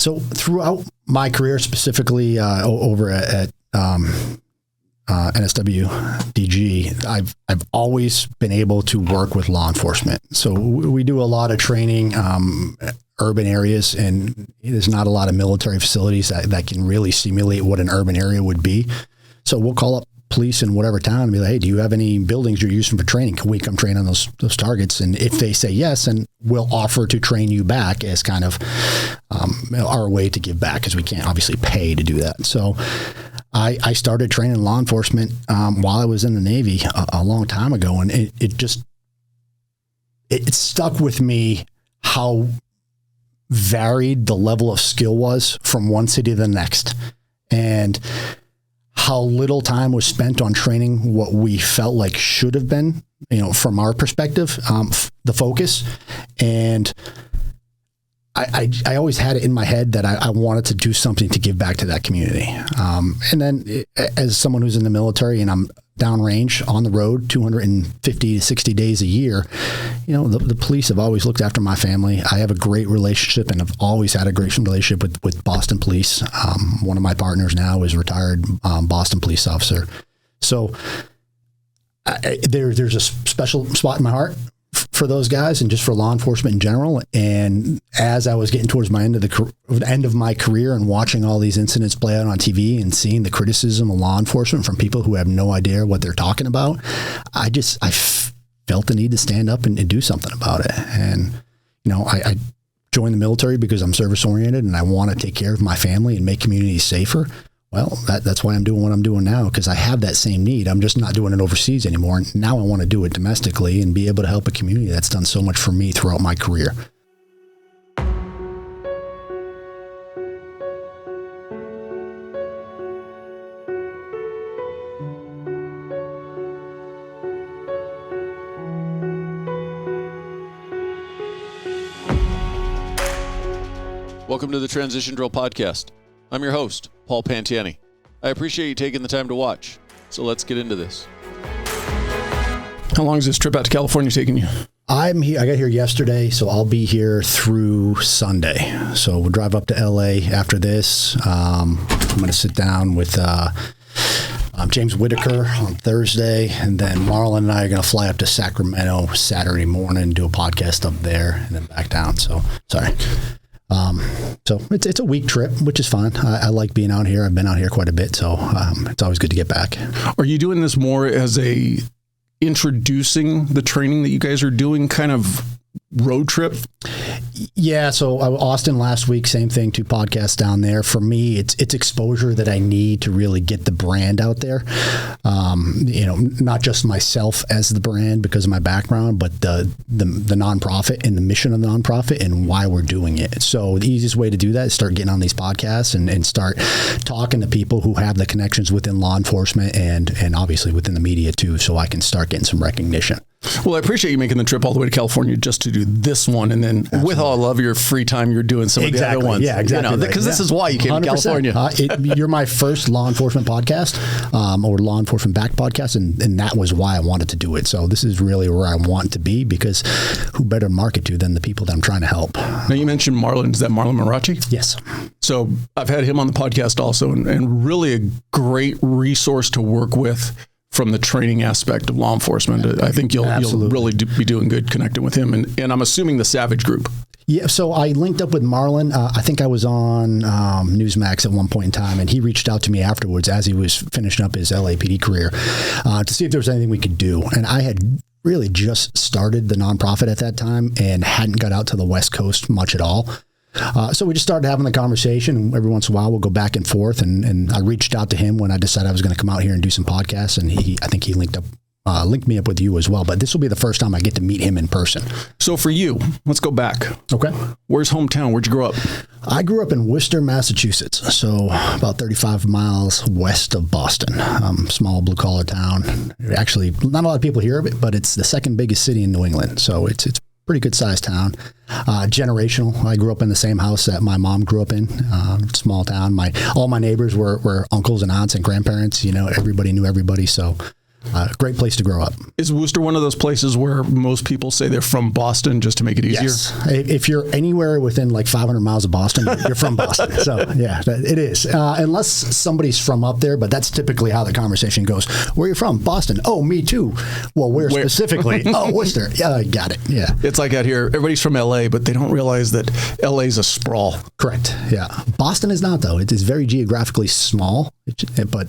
So throughout my career, specifically over at NSW DG, I've always been able to work with law enforcement. So we do a lot of training, urban areas, and there's not a lot of military facilities that can really simulate what an urban area would be. So we'll call up police in whatever town and be like, hey, do you have any buildings you're using for training? Can we come train on those targets? And if they say yes, then we'll offer to train you back as kind of our way to give back, because we can't obviously pay to do that. So I started training law enforcement while I was in the Navy a long time ago, and it stuck with me how varied the level of skill was from one city to the next, and how little time was spent on training what we felt like should have been, from our perspective, the focus. And I always had it in my head that I wanted to do something to give back to that community. And then as someone who's in the military and I'm downrange on the road 250 to 60 days a year, the police have always looked after my family. I have a great relationship, and I've always had a great relationship with Boston Police. One of my partners now is retired Boston police officer. So there's a special spot in my heart for those guys and just for law enforcement in general. And as I was getting towards my end of my career and watching all these incidents play out on TV and seeing the criticism of law enforcement from people who have no idea what they're talking about, I felt the need to stand up and do something about it. And, I joined the military because I'm service oriented and I want to take care of my family and make communities safer. Well, that's why I'm doing what I'm doing now, because I have that same need. I'm just not doing it overseas anymore. Now I want to do it domestically and be able to help a community that's done so much for me throughout my career. Welcome to the Transition Drill Podcast. I'm your host, Paul Pantiani. I appreciate you taking the time to watch. So let's get into this. How long is this trip out to California taking you? I'm here. I got here yesterday, so I'll be here through Sunday. So we'll drive up to LA after this. I'm going to sit down with James Whitaker on Thursday, and then Marlon and I are going to fly up to Sacramento Saturday morning and do a podcast up there and then back down. So sorry. So it's a week trip, which is fun. I like being out here. I've been out here quite a bit, so it's always good to get back. Are you doing this more as a introducing the training that you guys are doing kind of road trip? Yeah. So Austin last week, same thing, 2 podcasts down there. For me, it's exposure that I need to really get the brand out there. Not just myself as the brand because of my background, but the nonprofit and the mission of the nonprofit and why we're doing it. So the easiest way to do that is start getting on these podcasts and start talking to people who have the connections within law enforcement and obviously within the media too, so I can start getting some recognition. Well, I appreciate you making the trip all the way to California just to do this one. And then Absolutely. With all of your free time, you're doing some of the other ones. Yeah, exactly. Because this is why you came to California. You're my first law enforcement podcast or law enforcement backed podcast. And that was why I wanted to do it. So this is really where I want to be, because who better market to than the people that I'm trying to help. Now, you mentioned Marlon. Is that Marlon Marachi? Yes. So I've had him on the podcast also, and really a great resource to work with from the training aspect of law enforcement. I think you'll really be doing good connecting with him. And I'm assuming the Savage Group. Yeah, so I linked up with Marlon. I think I was on Newsmax at one point in time, and he reached out to me afterwards as he was finishing up his LAPD career to see if there was anything we could do. And I had really just started the nonprofit at that time and hadn't got out to the West Coast much at all. So we just started having the conversation, and every once in a while we'll go back and forth. And I reached out to him when I decided I was going to come out here and do some podcasts, and I think he linked me up with you as well. But this will be the first time I get to meet him in person. So for you, let's go back. Okay. Where's hometown? Where'd you grow up? I grew up in Worcester, Massachusetts, so about 35 miles west of Boston. Small blue-collar town. Actually, not a lot of people hear of it, but it's the second biggest city in New England, so it's pretty good sized town. Generational. I grew up in the same house that my mom grew up in. Small town. All my neighbors were uncles and aunts and grandparents. Everybody knew everybody. So Great place to grow up. Is Worcester one of those places where most people say they're from Boston just to make it easier? Yes. If you're anywhere within like 500 miles of Boston, you're from Boston. So yeah, it is. Unless somebody's from up there, but that's typically how the conversation goes. Where are you from? Boston. Oh, me too. Well, where specifically? Oh, Worcester. Yeah, I got it. Yeah. It's like out here, everybody's from LA, but they don't realize that LA's a sprawl. Correct. Yeah. Boston is not, though. It is very geographically small, but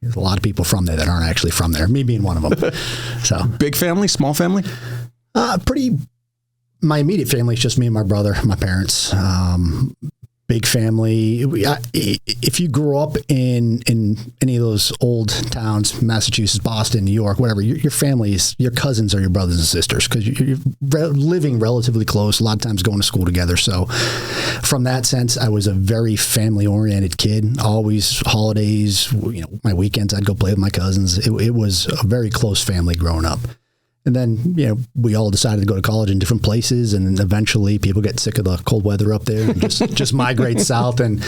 there's a lot of people from there that aren't actually from there, me being one of them. So, big family, small family? My immediate family is just me and my brother, my parents. Big family. If you grew up in any of those old towns, Massachusetts, Boston, New York, whatever, your families, your cousins are your brothers and sisters because you're living relatively close, a lot of times going to school together. So from that sense, I was a very family-oriented kid. Always holidays, my weekends, I'd go play with my cousins. It was a very close family growing up. And then, we all decided to go to college in different places, and eventually people get sick of the cold weather up there and just migrate south. And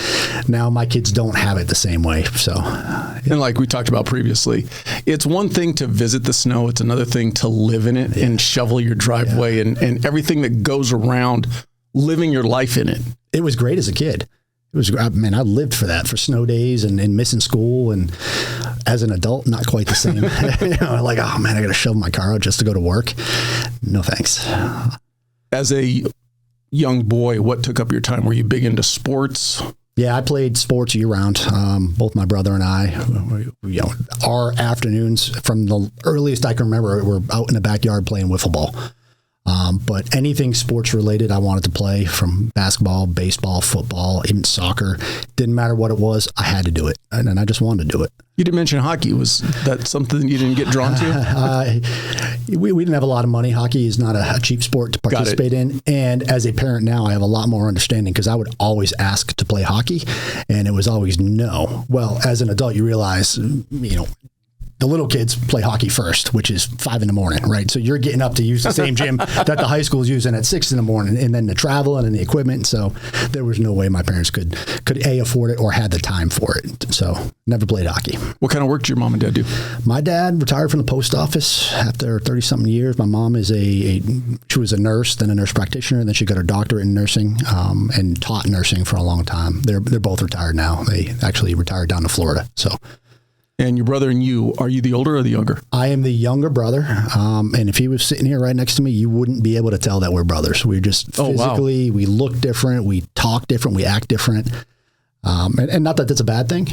now my kids don't have it the same way. So, and like we talked about previously, it's one thing to visit the snow. It's another thing to live in it and shovel your driveway and everything that goes around living your life in it. It was great as a kid. It was, I lived for that, for snow days and missing school. And as an adult, not quite the same. Like, oh man, I got to shove my car out just to go to work. No thanks. As a young boy, what took up your time? Were you big into sports? Yeah, I played sports year round. Both my brother and I, our afternoons from the earliest I can remember, were out in the backyard playing wiffle ball. But anything sports related, I wanted to play, from basketball, baseball, football, even soccer. Didn't matter what it was, I had to do it. And I just wanted to do it. You didn't mention hockey. Was that something you didn't get drawn to? We didn't have a lot of money. Hockey is not a cheap sport to participate in. And as a parent now, I have a lot more understanding because I would always ask to play hockey. And it was always no. Well, as an adult, you realize, the little kids play hockey first, which is 5 a.m, right? So you're getting up to use the same gym that the high school is using at 6 a.m, and then the travel and then the equipment. So there was no way my parents could A, afford it or had the time for it. So never played hockey. What kind of work did your mom and dad do? My dad retired from the post office after 30-something years. My mom is she was a nurse, then a nurse practitioner, and then she got her doctorate in nursing and taught nursing for a long time. They're both retired now. They actually retired down to Florida. So. And your brother and you, are you the older or the younger? I am the younger brother. And if he was sitting here right next to me, you wouldn't be able to tell that we're brothers. We're just physically, we look different, we talk different, we act different. And not that that's a bad thing,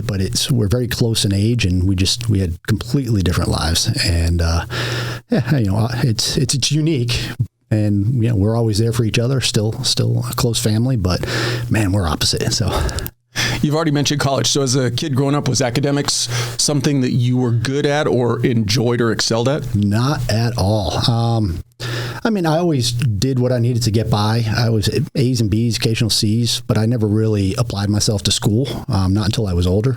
but we're very close in age, and we had completely different lives. And it's unique. And we're always there for each other, still a close family, but man, we're opposite. So. You've already mentioned college. So as a kid growing up, was academics something that you were good at or enjoyed or excelled at? Not at all. I always did what I needed to get by. I was A's and B's, occasional C's, but I never really applied myself to school, not until I was older.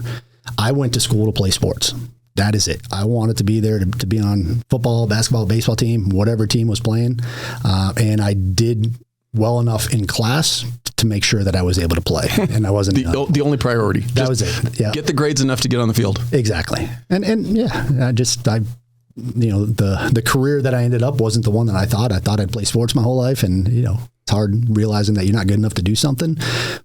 I went to school to play sports. That is it. I wanted to be there to be on football, basketball, baseball team, whatever team was playing. And I did well enough in class to make sure that I was able to play, and I wasn't the only priority. That was it. Yeah, get the grades enough to get on the field. Exactly. And the career that I ended up wasn't the one that I thought. I thought I'd play sports my whole life, and it's hard realizing that you're not good enough to do something,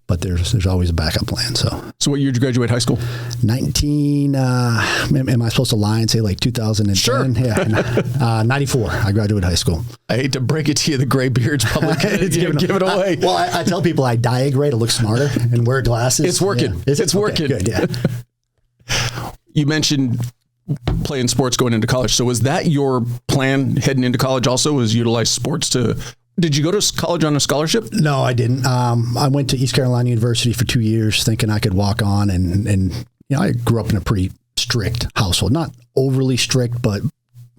but there's always a backup plan. So what year did you graduate high school? 19. Am I supposed to lie and say like 2010? Sure. Yeah. 94. I graduated high school. I hate to break it to you, the gray beard's probably give it away. I tell people I diet gray to look smarter and wear glasses. It's working. Yeah. It's working. Good. Yeah. You mentioned playing sports going into college. So was that your plan heading into college also, was utilize sports to... Did you go to college on a scholarship? No, I didn't. I went to East Carolina University for 2 years thinking I could walk on. And I grew up in a pretty strict household. Not overly strict, but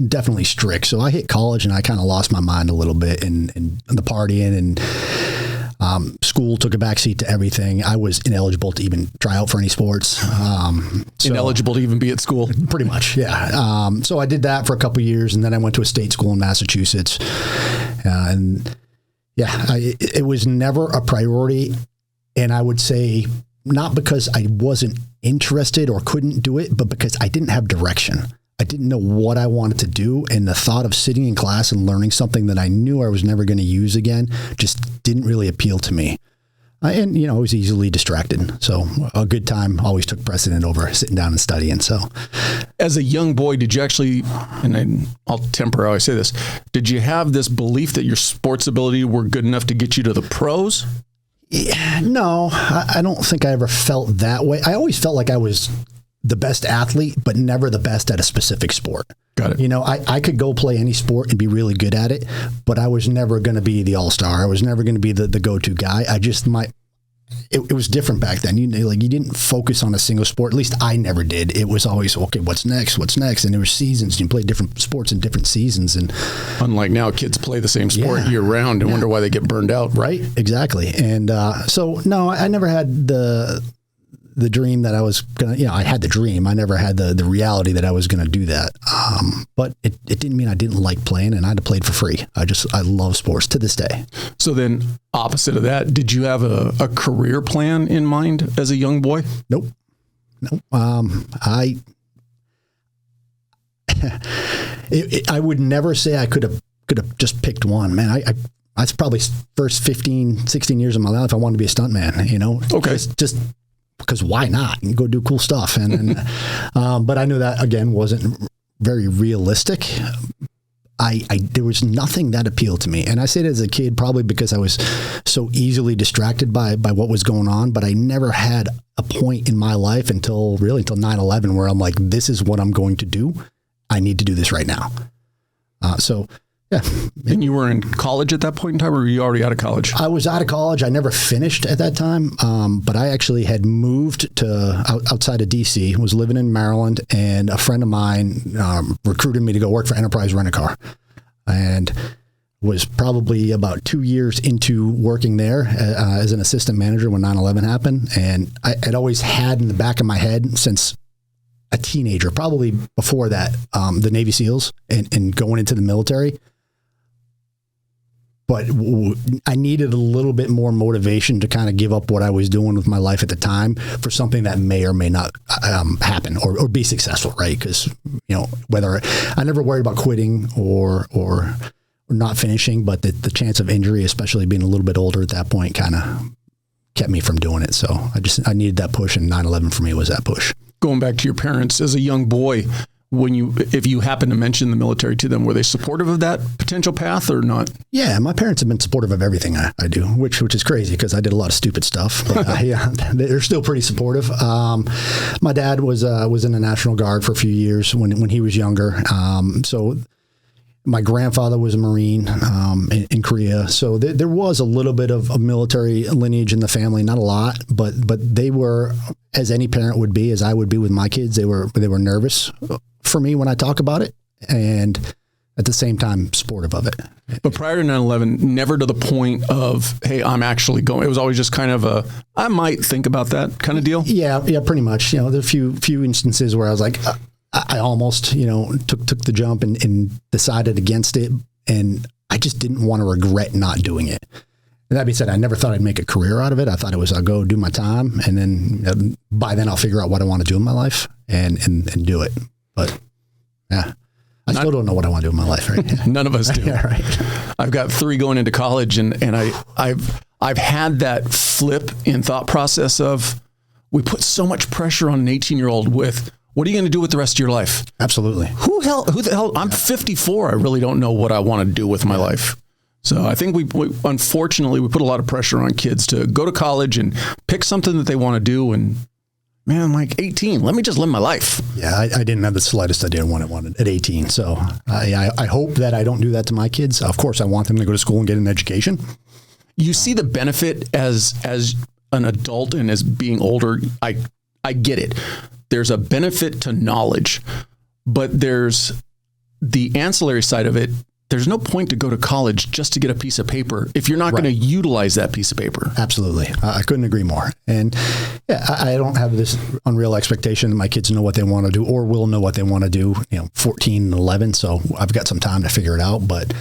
definitely strict. So I hit college and I kind of lost my mind a little bit in the partying, and school took a backseat to everything. I was ineligible to even try out for any sports. Ineligible to even be at school? Pretty much, yeah. So I did that for a couple of years, and then I went to a state school in Massachusetts. It was never a priority. And I would say not because I wasn't interested or couldn't do it, but because I didn't have direction. I didn't know what I wanted to do. And the thought of sitting in class and learning something that I knew I was never going to use again just didn't really appeal to me. And, I was easily distracted. So a good time always took precedent over sitting down and studying. So as a young boy, did you actually, and I'll temper how I say this, did you have this belief that your sports ability were good enough to get you to the pros? Yeah, no, I don't think I ever felt that way. I always felt like I was the best athlete, but never the best at a specific sport. Got it. I could go play any sport and be really good at it, but I was never going to be the all-star. I was never going to be the go-to guy. It was different back then. You didn't focus on a single sport. At least I never did. It was always, okay, what's next? And there were seasons. You play different sports in different seasons. And unlike now, kids play the same sport year round and wonder why they get burned out. Right. Exactly. And so, no, I never had the dream that I was going to, I had the dream. I never had the reality that I was going to do that. But it didn't mean I didn't like playing, and I'd have played for free. I love sports to this day. So then opposite of that, did you have a career plan in mind as a young boy? Nope. I would never say I could have just picked one, man. I probably first 15, 16 years of my life, I wanted to be a stuntman, Okay. Just because why not? You go do cool stuff. And but I knew that, again, wasn't very realistic. There was nothing that appealed to me. And I say it as a kid, probably because I was so easily distracted by what was going on, but I never had a point in my life until 9/11 where I'm like, this is what I'm going to do. I need to do this right now. Yeah. And you were in college at that point in time, or were you already out of college? I was out of college. I never finished at that time, but I actually had moved to outside of D.C., was living in Maryland, and a friend of mine recruited me to go work for Enterprise Rent-A-Car, and was probably about 2 years into working there as an assistant manager when 9/11 happened. And I'd always had in the back of my head since a teenager, probably before that, the Navy SEALs and going into the military. But I needed a little bit more motivation to kind of give up what I was doing with my life at the time for something that may or may not happen or be successful, right? Because, whether I never worried about quitting or not finishing, but the chance of injury, especially being a little bit older at that point, kind of kept me from doing it. So I needed that push, and 9/11 for me was that push. Going back to your parents as a young boy, if you happen to mention the military to them, were they supportive of that potential path or not? Yeah, my parents have been supportive of everything I do, which is crazy because I did a lot of stupid stuff. But they're still pretty supportive. My dad was in the National Guard for a few years when he was younger. So my grandfather was a Marine in Korea. So there was a little bit of a military lineage in the family, not a lot, but they were, as any parent would be, as I would be with my kids, they were nervous for me when I talk about it, and at the same time supportive of it. But prior to 9/11, never to the point of, hey, I'm actually going. It was always just kind of I might think about that kind of deal. Yeah, pretty much. There's a few instances where I was like, I almost, took the jump and decided against it, and I just didn't want to regret not doing it. And that being said, I never thought I'd make a career out of it. I thought it was, I'll go do my time, and then by then I'll figure out what I want to do in my life and do it. But yeah, I still don't know what I want to do in my life right now. None of us do. Yeah, right. I've got 3 going into college, and I've had that flip in thought process of, we put so much pressure on an 18-year-old with, what are you going to do with the rest of your life? Absolutely. Who the hell? I'm 54. I really don't know what I want to do with my life. So I think we unfortunately, we put a lot of pressure on kids to go to college and pick something that they want to do. And man, I'm like 18. Let me just live my life. Yeah, I didn't have the slightest idea what I wanted at 18. So I hope that I don't do that to my kids. Of course, I want them to go to school and get an education. You see the benefit as an adult and as being older. I get it. There's a benefit to knowledge, but there's the ancillary side of it. There's no point to go to college just to get a piece of paper if you're not going to utilize that piece of paper. Absolutely. I couldn't agree more. And yeah, I don't have this unreal expectation that my kids know what they want to do or will know what they want to do, 14 and 11. So I've got some time to figure it out, but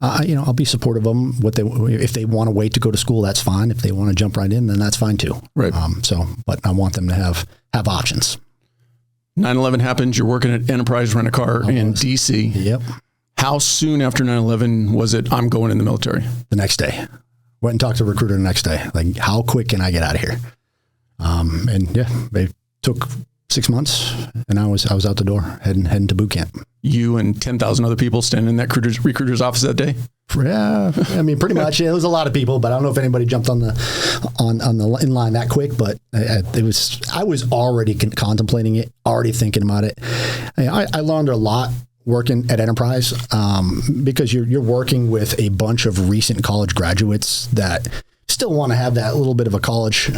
I'll be supportive of them. If they want to wait to go to school, that's fine. If they want to jump right in, then that's fine too. Right. But I want them to have options. 9/11 happens. You're working at Enterprise Rent-A-Car in DC. Yep. How soon after 9/11 was it, I'm going in the military? The next day. Went and talked to a recruiter the next day. Like, how quick can I get out of here? And yeah, they took 6 months, and I was out the door heading to boot camp. You and 10,000 other people standing in that recruiter's office that day? Yeah, I mean, pretty much. It was a lot of people, but I don't know if anybody jumped on the in line that quick. But I was already contemplating it, already thinking about it. I learned a lot working at Enterprise because you're working with a bunch of recent college graduates that still want to have that little bit of a college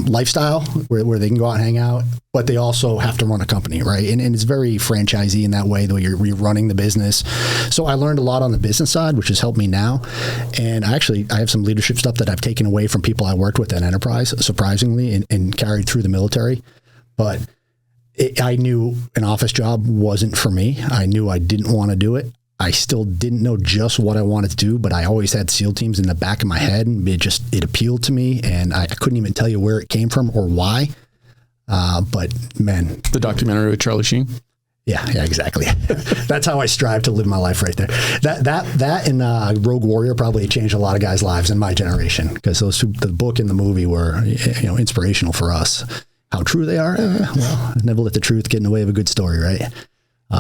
lifestyle where they can go out and hang out, but they also have to run a company, right? And it's very franchisee in that way, though you're running the business. So I learned a lot on the business side, which has helped me now. And I have some leadership stuff that I've taken away from people I worked with at Enterprise, surprisingly, and carried through the military. But I knew an office job wasn't for me. I knew I didn't want to do it. I still didn't know just what I wanted to do, but I always had SEAL teams in the back of my head, and it appealed to me, and I couldn't even tell you where it came from or why. But man, the documentary with Charlie Sheen. Yeah, exactly. That's how I strive to live my life right there. That and Rogue Warrior probably changed a lot of guys' lives in my generation, because the book and the movie were inspirational for us. How true they are? Well, never let the truth get in the way of a good story, right?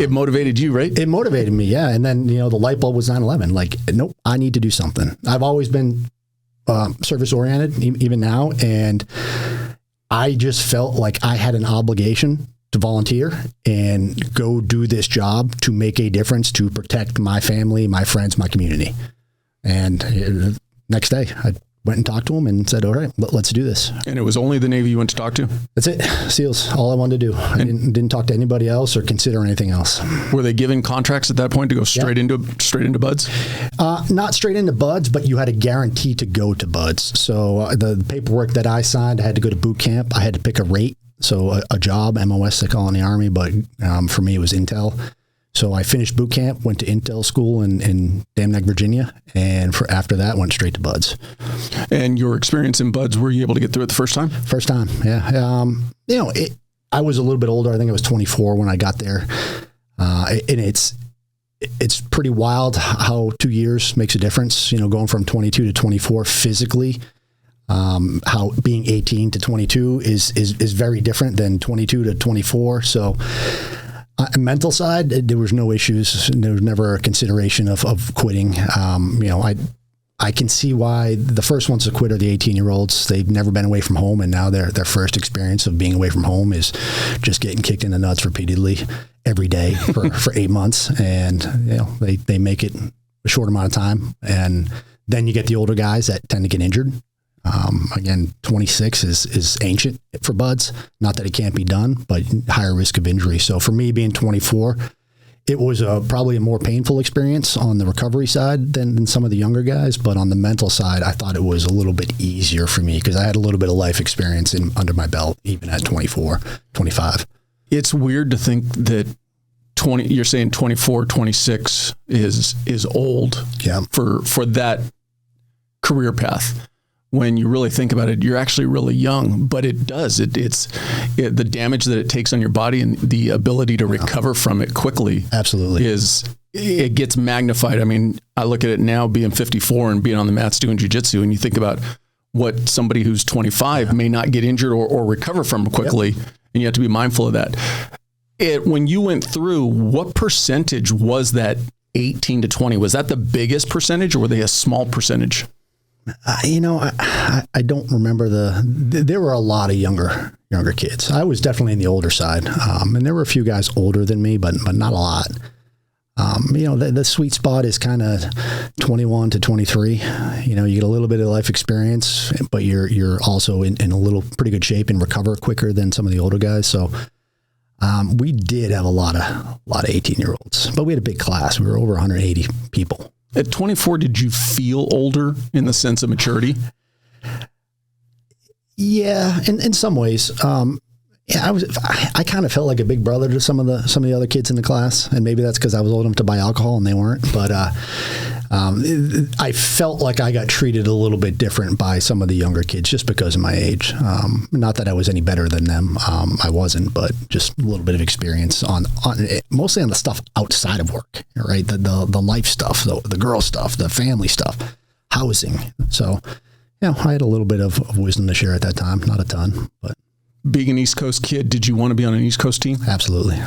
It motivated you, right? It motivated me, yeah. And then, the light bulb was 9/11. Like, nope, I need to do something. I've always been service-oriented, even now, and I just felt like I had an obligation to volunteer and go do this job to make a difference, to protect my family, my friends, my community. And next day, I went and talked to him and said, all right, let's do this. And it was only the Navy you went to talk to? That's it. SEALs, all I wanted to do. I didn't talk to anybody else or consider anything else. Were they giving contracts at that point to go straight into BUDS? Not straight into BUDS, but you had a guarantee to go to BUDS. So the paperwork that I signed, I had to go to boot camp. I had to pick a rate. So a job, MOS, they call it in the Army, but for me, it was Intel. So I finished boot camp, went to Intel school in Dam Neck, Virginia, and after that, went straight to BUDS. And your experience in BUDS, were you able to get through it the first time? First time, yeah. I was a little bit older. I think I was 24 when I got there, and it's pretty wild how 2 years makes a difference. Going from 22 to 24 physically. How being 18 to 22 is very different than 22 to 24. So. Mental side, there was no issues. There was never a consideration of quitting. I can see why the first ones to quit are the 18-year-olds. They've never been away from home, and now their first experience of being away from home is just getting kicked in the nuts repeatedly every day for 8 months. And they make it a short amount of time, and then you get the older guys that tend to get injured. Again, 26 is ancient for BUDS. Not that it can't be done, but higher risk of injury. So for me, being 24, it was probably a more painful experience on the recovery side than some of the younger guys. But on the mental side, I thought it was a little bit easier for me because I had a little bit of life experience under my belt, even at 24, 25. It's weird to think that you're saying 24, 26 is old for that career path. When you really think about it, you're actually really young, but it does. It's the damage that it takes on your body and the ability to recover from it quickly. Absolutely. It gets magnified. I mean, I look at it now being 54 and being on the mats doing jiu-jitsu, and you think about what somebody who's 25 may not get injured or recover from quickly, and you have to be mindful of that. When you went through, what percentage was that 18 to 20? Was that the biggest percentage, or were they a small percentage? I don't remember there were a lot of younger kids. I was definitely in the older side. And there were a few guys older than me, but not a lot. The sweet spot is kind of 21 to 23. You get a little bit of life experience, but you're also in a pretty good shape and recover quicker than some of the older guys. So, we did have a lot of 18-year-olds, but we had a big class. We were over 180 people. At 24, did you feel older in the sense of maturity? Yeah, in some ways. I kind of felt like a big brother to some of the other kids in the class, and maybe that's because I was old enough to buy alcohol and they weren't. But I felt like I got treated a little bit different by some of the younger kids just because of my age. Not that I was any better than them. I wasn't, but just a little bit of experience on mostly on the stuff outside of work, right? The life stuff, the girl stuff, the family stuff, housing. So, I had a little bit of wisdom to share at that time, not a ton, but. Being an East Coast kid, did you want to be on an East Coast team? Absolutely.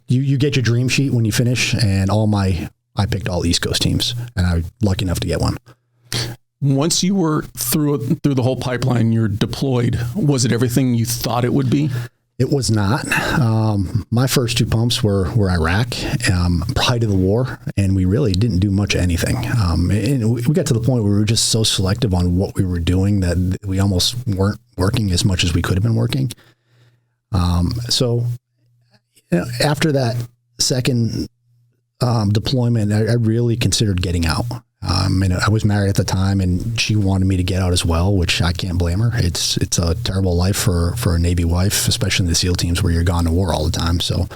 You get your dream sheet when you finish, and I picked all East Coast teams, and I was lucky enough to get one. Once you were through the whole pipeline, you're deployed. Was it everything you thought it would be? It was not. My first 2 pumps were Iraq, prior to the war, and we really didn't do much of anything. And we got to the point where we were just so selective on what we were doing that we almost weren't working as much as we could have been working. So after that second deployment, I really considered getting out. And I was married at the time, and she wanted me to get out as well, which I can't blame her. It's a terrible life for a Navy wife, especially in the SEAL teams where you're gone to war all the time. So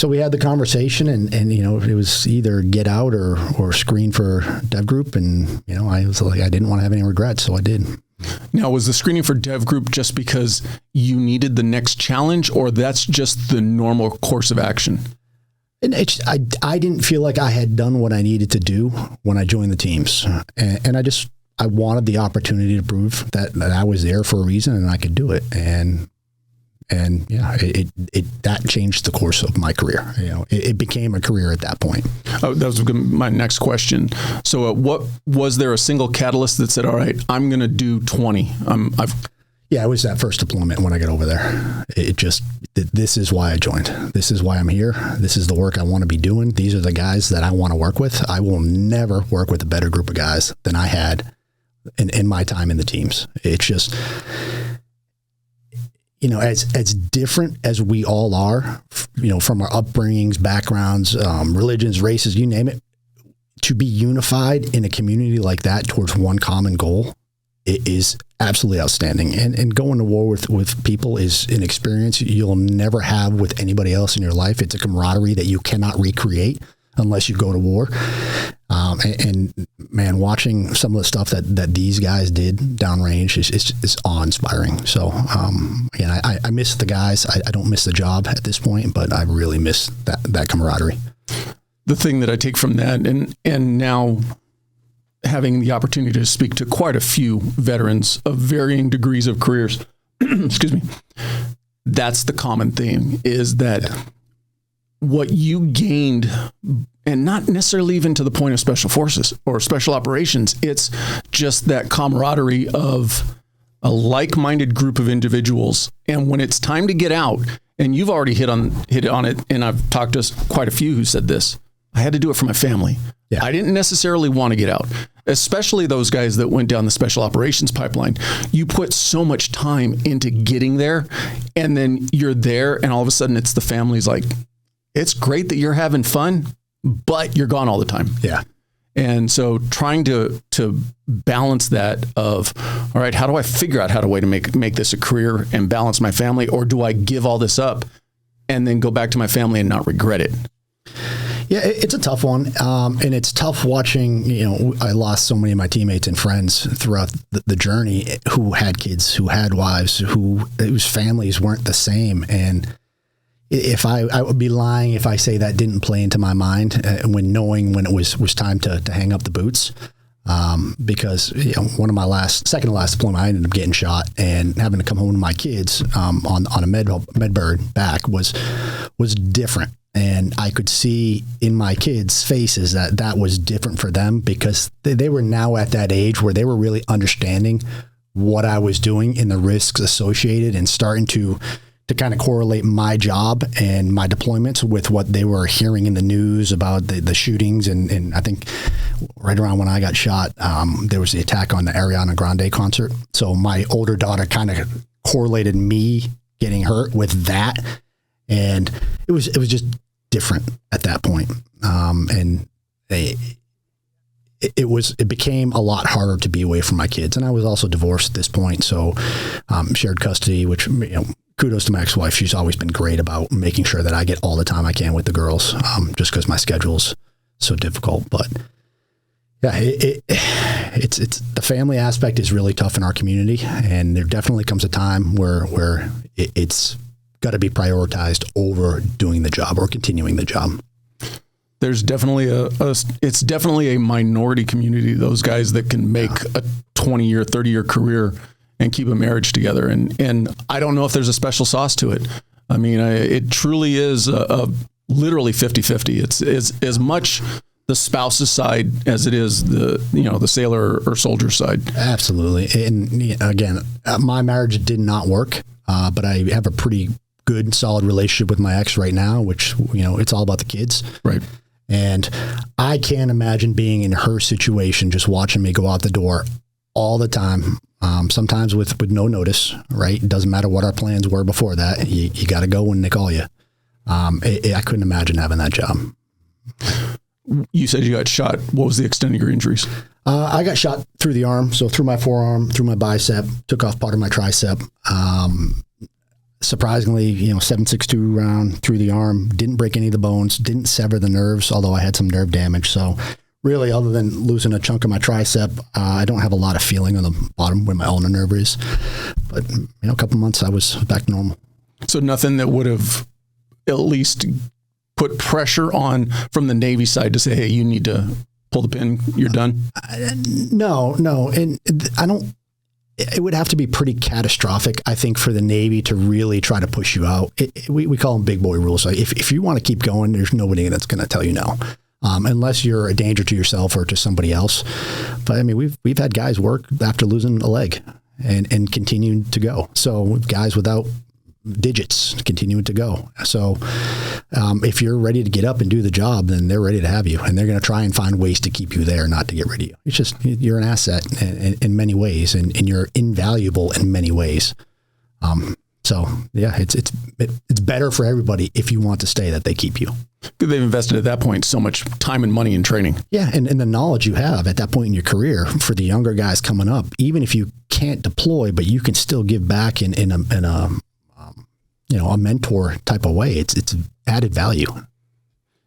we had the conversation, and it was either get out or screen for DEVGRU, and I was like, I didn't want to have any regrets, so I did. Now, was the screening for DEVGRU just because you needed the next challenge, or that's just the normal course of action? And I didn't feel like I had done what I needed to do when I joined the teams. And I wanted the opportunity to prove that I was there for a reason and I could do it. And that changed the course of my career. It became a career at that point. Oh, that was my next question. So what was there a single catalyst that said, all right, I'm going to do 20? Yeah, it was that first deployment when I got over there. This is why I joined. This is why I'm here. This is the work I want to be doing. These are the guys that I want to work with. I will never work with a better group of guys than I had in my time in the teams. It's just, as different as we all are, from our upbringings, backgrounds, religions, races, you name it, to be unified in a community like that towards one common goal, it is absolutely outstanding. And going to war with people is an experience you'll never have with anybody else in your life. It's a camaraderie that you cannot recreate unless you go to war. And man, watching some of the stuff that these guys did downrange is awe-inspiring. So again, I miss the guys. I don't miss the job at this point, but I really miss that camaraderie. The thing that I take from that, and now having the opportunity to speak to quite a few veterans of varying degrees of careers, excuse me, that's the common theme, is that what you gained, and not necessarily even to the point of special forces or special operations, it's just that camaraderie of a like-minded group of individuals. And when it's time to get out, and you've already hit on it, and I've talked to quite a few who said this, I had to do it for my family. Yeah. I didn't necessarily want to get out, especially those guys that went down the special operations pipeline. You put so much time into getting there, and then you're there, and all of a sudden it's the family's like, it's great that you're having fun, but you're gone all the time. Yeah. And so trying to balance that of, all right, how do I figure out how to way to make this a career and balance my family, or do I give all this up and then go back to my family and not regret it? Yeah, it's a tough one. And it's tough watching, I lost so many of my teammates and friends throughout the journey who had kids, who had wives, whose families weren't the same. And if I would be lying if I say that didn't play into my mind when it was time to hang up the boots. Because one of my second to last deployment, I ended up getting shot and having to come home to my kids on a medbird back was different. And I could see in my kids' faces that was different for them, because they were now at that age where they were really understanding what I was doing and the risks associated, and starting to kind of correlate my job and my deployments with what they were hearing in the news about the shootings. And I think right around when I got shot, there was the attack on the Ariana Grande concert. So my older daughter kind of correlated me getting hurt with that. And it was just different at that point. And it became a lot harder to be away from my kids. And I was also divorced at this point. So shared custody, which, kudos to my ex-wife. She's always been great about making sure that I get all the time I can with the girls, just because my schedule's so difficult. But Yeah, it's the family aspect is really tough in our community, and there definitely comes a time where it's got to be prioritized over doing the job or continuing the job. There's definitely it's definitely a minority community, those guys that can make a 20-year, 30-year career and keep a marriage together. And I don't know if there's a special sauce to it. I mean, it truly is a literally 50-50. It's as much the spouse's side as it is the sailor or soldier side. Absolutely. And again, my marriage did not work, but I have a pretty good, solid relationship with my ex right now, which, it's all about the kids. Right. And I can't imagine being in her situation, just watching me go out the door all the time. Sometimes with no notice, right? It doesn't matter what our plans were before that. You got to go when they call you. I couldn't imagine having that job. You said you got shot. What was the extent of your injuries? I got shot through the arm. So through my forearm, through my bicep, took off part of my tricep. Surprisingly, 7.62 round through the arm, didn't break any of the bones, didn't sever the nerves, although I had some nerve damage. So really, other than losing a chunk of my tricep, I don't have a lot of feeling on the bottom where my ulnar nerve is. But, a couple months, I was back to normal. So nothing that would have at least put pressure on from the Navy side to say, hey, you need to pull the pin, you're done? No. And I don't. It would have to be pretty catastrophic, I think, for the Navy to really try to push you out. We call them big boy rules. So if you want to keep going, there's nobody that's going to tell you no, unless you're a danger to yourself or to somebody else. But I mean, we've had guys work after losing a leg and continue to go. So guys without digits continuing to go. So if you're ready to get up and do the job, then they're ready to have you, and they're going to try and find ways to keep you there, not to get rid of you. It's just, you're an asset in many ways, and you're invaluable in many ways. So yeah, it's better for everybody if you want to stay that they keep you. They've invested at that point so much time and money in training. Yeah, and the knowledge you have at that point in your career for the younger guys coming up, even if you can't deploy, but you can still give back in a mentor type of way. It's added value.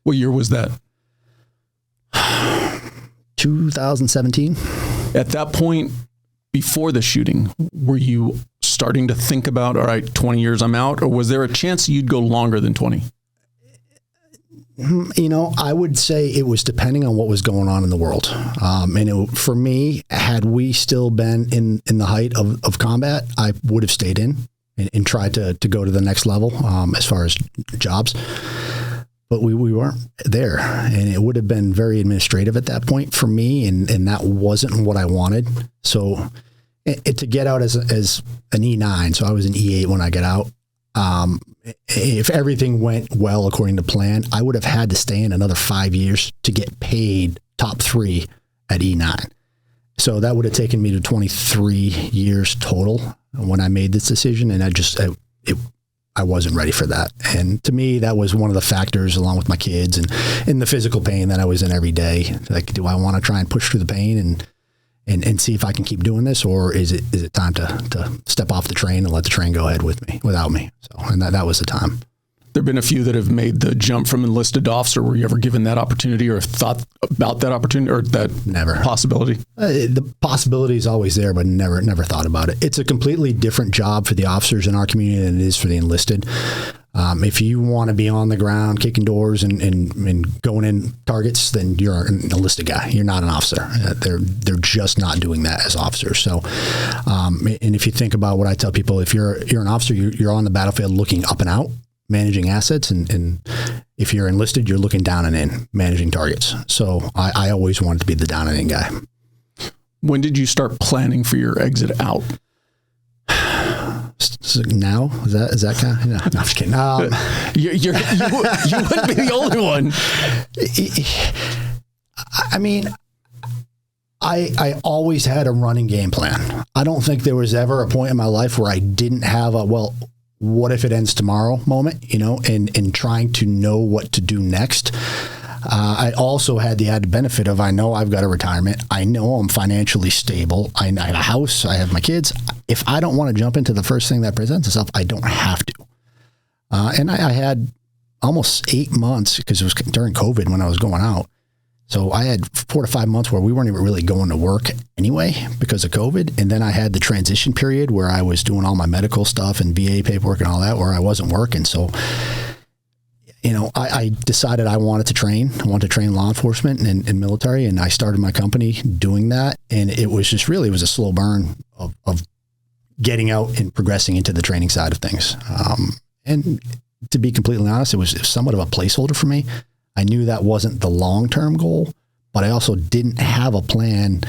What year was that? 2017. At that point, before the shooting, were you starting to think about, all right, 20 years, I'm out? Or was there a chance you'd go longer than 20? I would say it was depending on what was going on in the world. For me, had we still been in the height of combat, I would have stayed in and tried to go to the next level as far as jobs. But we weren't there, and it would have been very administrative at that point for me, and that wasn't what I wanted. So to get out as an E9, so I was an E8 when I got out, if everything went well according to plan, I would have had to stay in another 5 years to get paid top 3 at E9. So that would have taken me to 23 years total when I made this decision, and I wasn't ready for that. And to me, that was one of the factors, along with my kids and the physical pain that I was in every day. Like, do I want to try and push through the pain and see if I can keep doing this, or is it time to step off the train and let the train go ahead without me? So, and that was the time. There have been a few that have made the jump from enlisted to officer. Were you ever given that opportunity or thought about that opportunity or that possibility? The possibility is always there, but never thought about it. It's a completely different job for the officers in our community than it is for the enlisted. If you want to be on the ground kicking doors and going in targets, then you're an enlisted guy. You're not an officer. They're just not doing that as officers. So, and if you think about what I tell people, if you're an officer, you're on the battlefield looking up and out, managing assets, and if you're enlisted, you're looking down and in, managing targets. So I always wanted to be the down and in guy. When did you start planning for your exit out? Now? Is that kind of, no, I'm just kidding. You wouldn't be the only one. I mean, I always had a running game plan. I don't think there was ever a point in my life where I didn't have what if it ends tomorrow moment, and trying to know what to do next. I also had the added benefit of, I know I've got a retirement. I know I'm financially stable. I have a house. I have my kids. If I don't want to jump into the first thing that presents itself, I don't have to. And I had almost 8 months, because it was during COVID when I was going out, So I had 4 to 5 months where we weren't even really going to work anyway because of COVID. And then I had the transition period where I was doing all my medical stuff and VA paperwork and all that, where I wasn't working. So, I decided I wanted to train. I wanted to train law enforcement and military. And I started my company doing that. And it was just really, it was a slow burn of getting out and progressing into the training side of things. And to be completely honest, it was somewhat of a placeholder for me. I knew that wasn't the long-term goal, but I also didn't have a plan.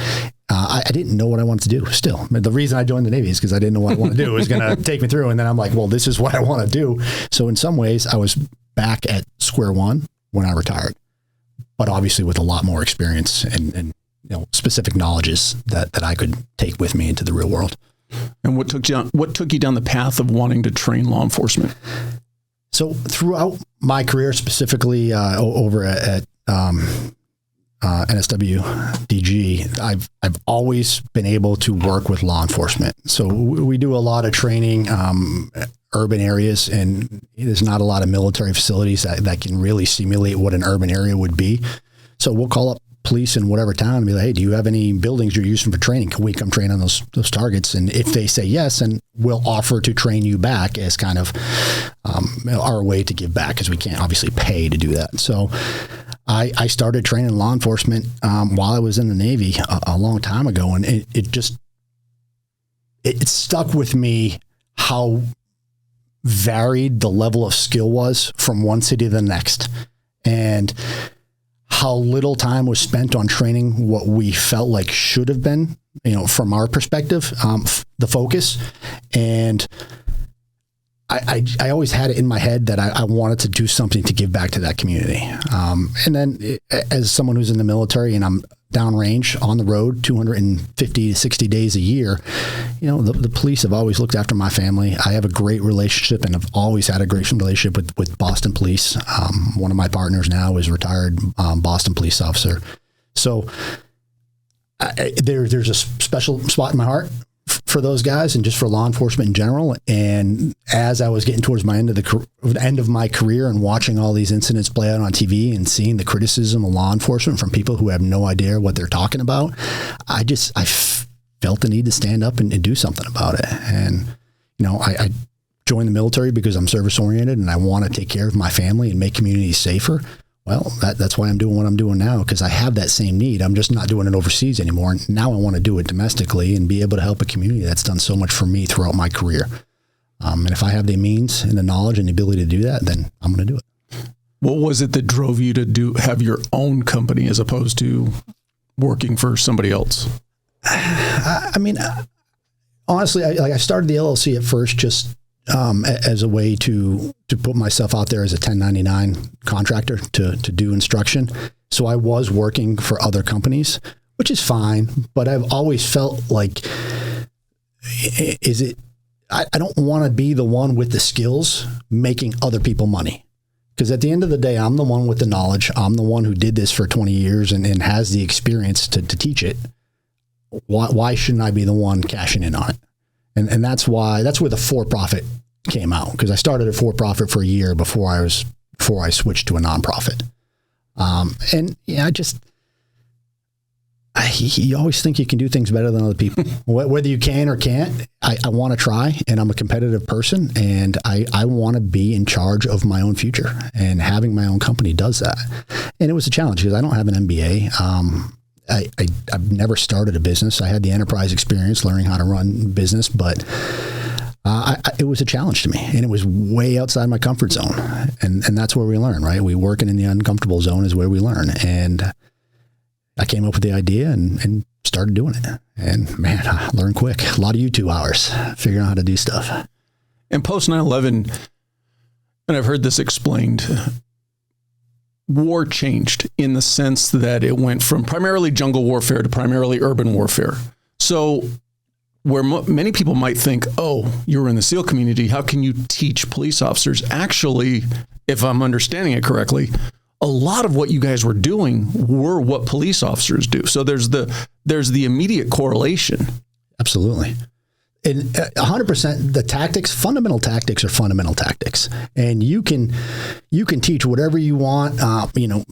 I didn't know what I wanted to do still. The reason I joined the Navy is because I didn't know what I wanted to do. It was going to take me through. And then I'm like, well, this is what I want to do. So in some ways I was back at square one when I retired, but obviously with a lot more experience and specific knowledges that I could take with me into the real world. And what took you down the path of wanting to train law enforcement? So throughout my career, specifically over at NSW DG, I've always been able to work with law enforcement. So we do a lot of training, urban areas, and there's not a lot of military facilities that can really simulate what an urban area would be. So we'll call up police in whatever town and be like, hey, do you have any buildings you're using for training? Can we come train on those targets? And if they say yes, then we'll offer to train you back as kind of our way to give back, because we can't obviously pay to do that. So I started training law enforcement while I was in the Navy a long time ago. And it stuck with me how varied the level of skill was from one city to the next. And how little time was spent on training what we felt like should have been, from our perspective, the focus. And I always had it in my head that I wanted to do something to give back to that community. And then as someone who's in the military and I'm downrange on the road 250 to 60 days a year, the police have always looked after my family. I have a great relationship and have always had a great relationship with Boston Police. One of my partners now is a retired Boston police officer. So there's a special spot in my heart for those guys and just for law enforcement in general. And as I was getting towards my end of my career and watching all these incidents play out on TV and seeing the criticism of law enforcement from people who have no idea what they're talking about, I felt the need to stand up and do something about it. And, I joined the military because I'm service oriented and I want to take care of my family and make communities safer. Well, that's why I'm doing what I'm doing now, because I have that same need. I'm just not doing it overseas anymore. Now I want to do it domestically and be able to help a community that's done so much for me throughout my career. And if I have the means and the knowledge and the ability to do that, then I'm going to do it. What was it that drove you to have your own company as opposed to working for somebody else? Honestly, I started the LLC at first just as a way to put myself out there as a 1099 contractor to do instruction. So I was working for other companies, which is fine, but I've always felt like, I don't want to be the one with the skills making other people money. Because at the end of the day, I'm the one with the knowledge. I'm the one who did this for 20 years and has the experience to teach it. Why shouldn't I be the one cashing in on it? And that's where the for-profit came out, because I started a for-profit for a year before I switched to a nonprofit. You always think you can do things better than other people, whether you can or can't. I want to try, and I'm a competitive person, and I want to be in charge of my own future, and having my own company does that. And it was a challenge because I don't have an MBA. I've never started a business. I had the enterprise experience learning how to run business, but it was a challenge to me, and it was way outside my comfort zone. And that's where we learn, right? We working in the uncomfortable zone is where we learn. And I came up with the idea and started doing it. And man, I learned quick. A lot of YouTube hours figuring out how to do stuff. And post 9/11, and I've heard this explained, war changed in the sense that it went from primarily jungle warfare to primarily urban warfare. So where many people might think, oh, you're in the SEAL community, how can you teach police officers? Actually, if I'm understanding it correctly, a lot of what you guys were doing were what police officers do. So there's the immediate correlation. Absolutely. And 100%, the tactics, fundamental tactics are fundamental tactics. And you can teach whatever you want.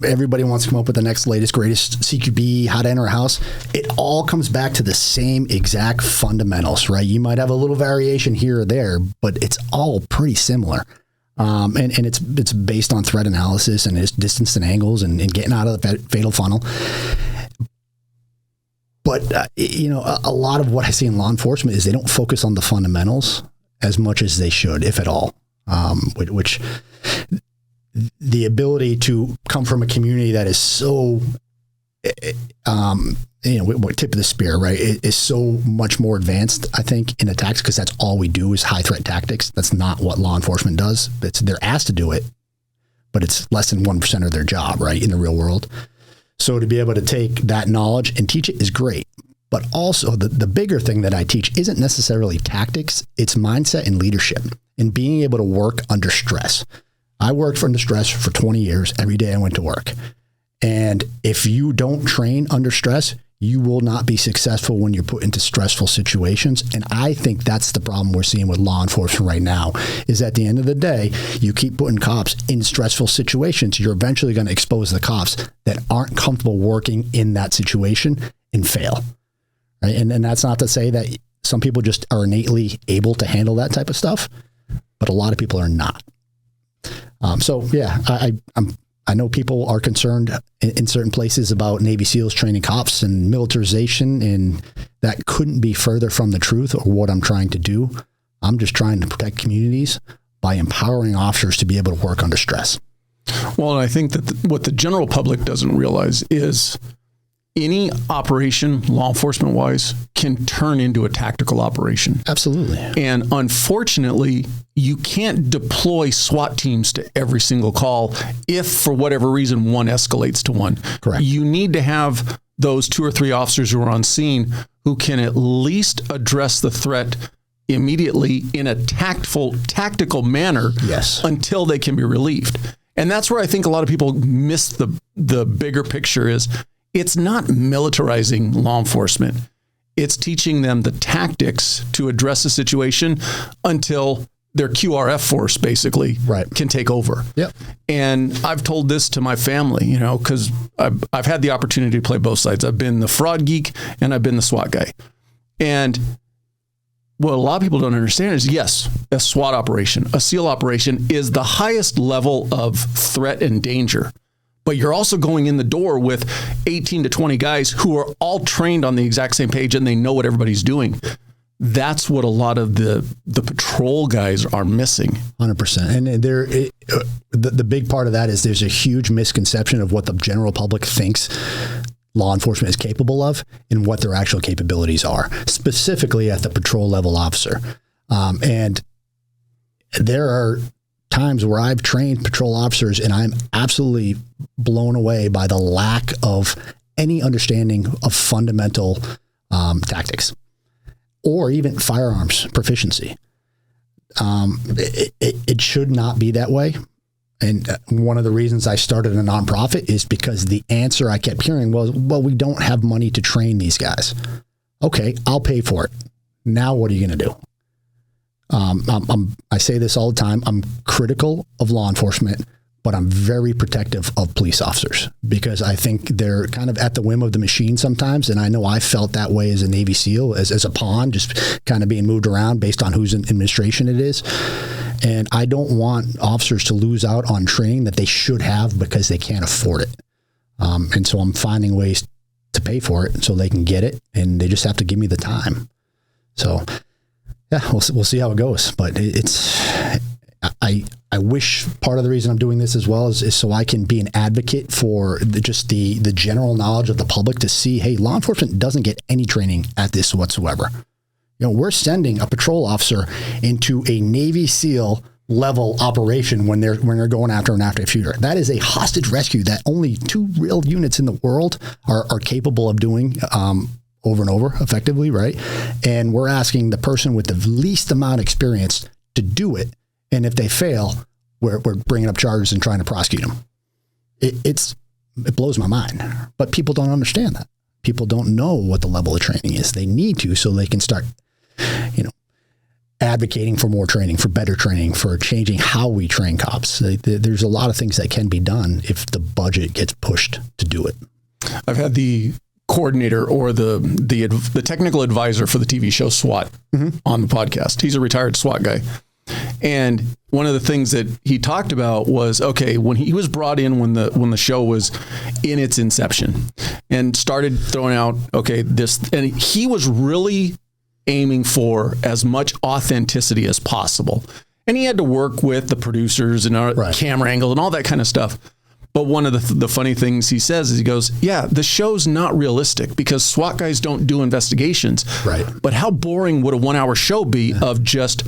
Everybody wants to come up with the next, latest, greatest CQB, how to enter a house. It all comes back to the same exact fundamentals, right? You might have a little variation here or there, but it's all pretty similar. And it's based on threat analysis and its distance and angles and getting out of the fatal funnel. But, a lot of what I see in law enforcement is they don't focus on the fundamentals as much as they should, if at all, which the ability to come from a community that is so, tip of the spear, right, is so much more advanced, I think, in attacks, because that's all we do is high threat tactics. That's not what law enforcement does. They're asked to do it, but it's less than 1% of their job, right, in the real world. So to be able to take that knowledge and teach it is great. But also the bigger thing that I teach isn't necessarily tactics. It's mindset and leadership and being able to work under stress. I worked under stress for 20 years. Every day I went to work. And if you don't train under stress, you will not be successful when you're put into stressful situations. And I think that's the problem we're seeing with law enforcement right now, is at the end of the day, you keep putting cops in stressful situations. You're eventually going to expose the cops that aren't comfortable working in that situation and fail. Right? And that's not to say that some people just are innately able to handle that type of stuff, but a lot of people are not. I know people are concerned in certain places about Navy SEALs training cops and militarization, and that couldn't be further from the truth or what I'm trying to do. I'm just trying to protect communities by empowering officers to be able to work under stress. Well, I think that what the general public doesn't realize is any operation, law enforcement wise, can turn into a tactical operation. Absolutely. And unfortunately, you can't deploy SWAT teams to every single call if for whatever reason one escalates to one. Correct. You need to have those 2 or 3 officers who are on scene who can at least address the threat immediately in a tactical manner. Yes. Until they can be relieved. And that's where I think a lot of people miss the bigger picture is it's not militarizing law enforcement. It's teaching them the tactics to address a situation until their QRF force basically can take over. Yep. And I've told this to my family, because I've had the opportunity to play both sides. I've been the fraud geek and I've been the SWAT guy. And what a lot of people don't understand is, yes, a SWAT operation, a SEAL operation is the highest level of threat and danger. But you're also going in the door with 18 to 20 guys who are all trained on the exact same page and they know what everybody's doing. That's what a lot of the patrol guys are missing. 100%. And the big part of that is there's a huge misconception of what the general public thinks law enforcement is capable of and what their actual capabilities are, specifically at the patrol level officer. And there are times where I've trained patrol officers and I'm absolutely blown away by the lack of any understanding of fundamental tactics or even firearms proficiency. It should not be that way. And one of the reasons I started a nonprofit is because the answer I kept hearing was, well, we don't have money to train these guys. Okay, I'll pay for it. Now what are you going to do? I say this all the time. I'm critical of law enforcement, but I'm very protective of police officers because I think they're kind of at the whim of the machine sometimes. And I know I felt that way as a Navy SEAL, as a pawn, just kind of being moved around based on whose administration it is. And I don't want officers to lose out on training that they should have because they can't afford it. And so I'm finding ways to pay for it so they can get it, and they just have to give me the time. So yeah, we'll see how it goes. But I wish part of the reason I'm doing this as well is so I can be an advocate for the general knowledge of the public to see, hey, law enforcement doesn't get any training at this whatsoever. We're sending a patrol officer into a Navy SEAL level operation when they're going after an active shooter. That is a hostage rescue that only 2 real units in the world are capable of doing over and over effectively, right? And we're asking the person with the least amount of experience to do it. And if they fail, we're bringing up charges and trying to prosecute them. It blows my mind, but people don't understand that. People don't know what the level of training is. They need to, so they can start, advocating for more training, for better training, for changing how we train cops. There's a lot of things that can be done if the budget gets pushed to do it. I've had the coordinator or the technical advisor for the TV show SWAT on the podcast. He's a retired SWAT guy. And one of the things that he talked about was, okay, when he was brought in when the show was in its inception and started throwing out, okay, this, and he was really aiming for as much authenticity as possible. And he had to work with the producers and our camera angles and all that kind of stuff. But one of the funny things he says is he goes, yeah, the show's not realistic because SWAT guys don't do investigations. Right. But how boring would a 1 hour show be of just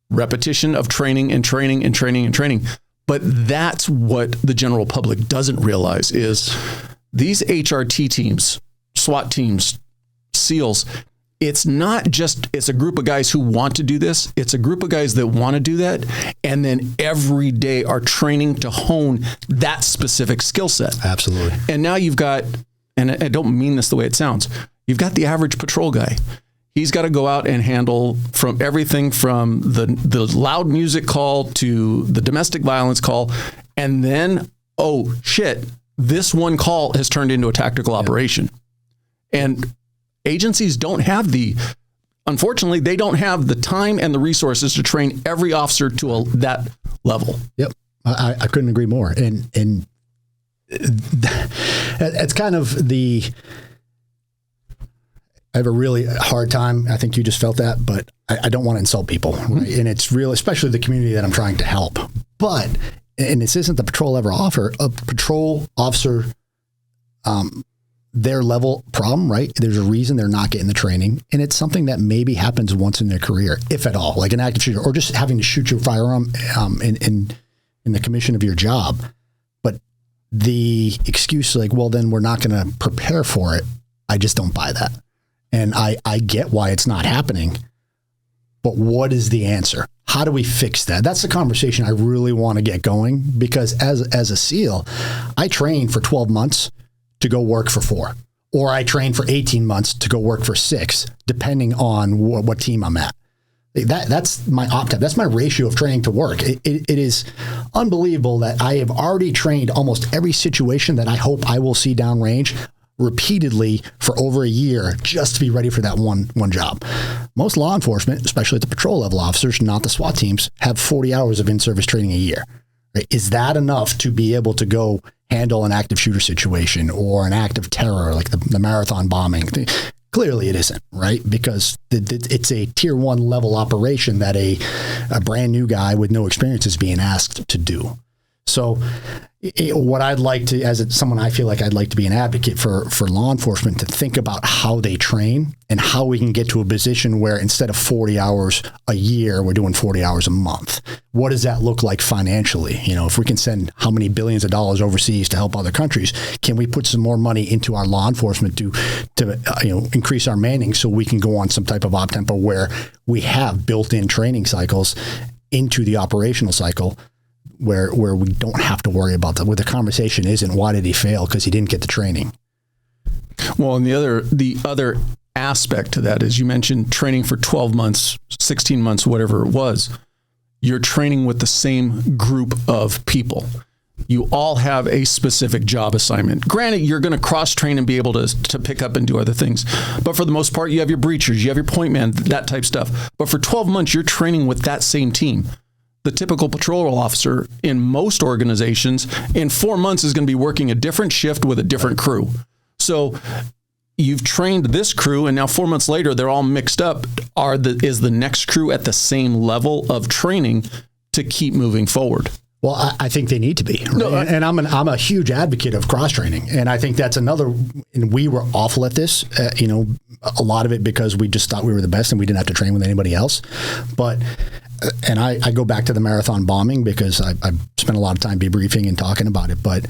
repetition of training and training and training and training? But that's what the general public doesn't realize is these HRT teams, SWAT teams, SEALs, it's not just, it's a group of guys who want to do this. It's a group of guys that want to do that. And then every day are training to hone that specific skill set. Absolutely. And now you've got, and I don't mean this the way it sounds, you've got the average patrol guy. He's got to go out and handle from everything from the loud music call to the domestic violence call. And then, oh shit, this one call has turned into a tactical operation. And agencies don't have unfortunately, they don't have the time and the resources to train every officer to that level. Yep. I couldn't agree more. And it's kind of I have a really hard time. I think you just felt that, but I don't want to insult people. Right? And it's real, especially the community that I'm trying to help. But, and this isn't the patrol ever offer, a patrol officer, their level problem, right? There's a reason they're not getting the training. And it's something that maybe happens once in their career, if at all, like an active shooter, or just having to shoot your firearm in the commission of your job. But the excuse like, well, then we're not going to prepare for it. I just don't buy that. And I get why it's not happening. But what is the answer? How do we fix that? That's the conversation I really want to get going, because as a SEAL, I trained for 12 months to go work for 4, or I trained for 18 months to go work for 6, depending on what team I'm at. That's my op-time. That's my ratio of training to work. It is unbelievable that I have already trained almost every situation that I hope I will see downrange repeatedly for over a year just to be ready for that one job. Most law enforcement, especially at the patrol level officers, not the SWAT teams, have 40 hours of in-service training a year. Right? Is that enough to be able to go handle an active shooter situation or an act of terror like the marathon bombing? Clearly it isn't, right? Because it's a tier 1 level operation that a brand new guy with no experience is being asked to do. So what I'd like to, as someone I feel like I'd like to be an advocate for law enforcement, to think about how they train and how we can get to a position where instead of 40 hours a year, we're doing 40 hours a month. What does that look like financially? You know, if we can send how many billions of dollars overseas to help other countries, can we put some more money into our law enforcement to increase our manning so we can go on some type of op tempo where we have built-in training cycles into the operational cycle, where we don't have to worry about that, where the conversation isn't, why did he fail? Because he didn't get the training. Well, and the other aspect to that is you mentioned training for 12 months, 16 months, whatever it was. You're training with the same group of people. You all have a specific job assignment. Granted, you're going to cross-train and be able to pick up and do other things. But for the most part, you have your breachers, you have your point man, that type stuff. But for 12 months, you're training with that same team. The typical patrol officer in most organizations in 4 months is going to be working a different shift with a different crew. So you've trained this crew, and now 4 months later, they're all mixed up. Is the next crew at the same level of training to keep moving forward? Well, I think they need to be. Right? No, and I'm a huge advocate of cross training, and I think that's another. And we were awful at this, a lot of it because we just thought we were the best and we didn't have to train with anybody else. But and I go back to the marathon bombing because I spent a lot of time debriefing and talking about it. But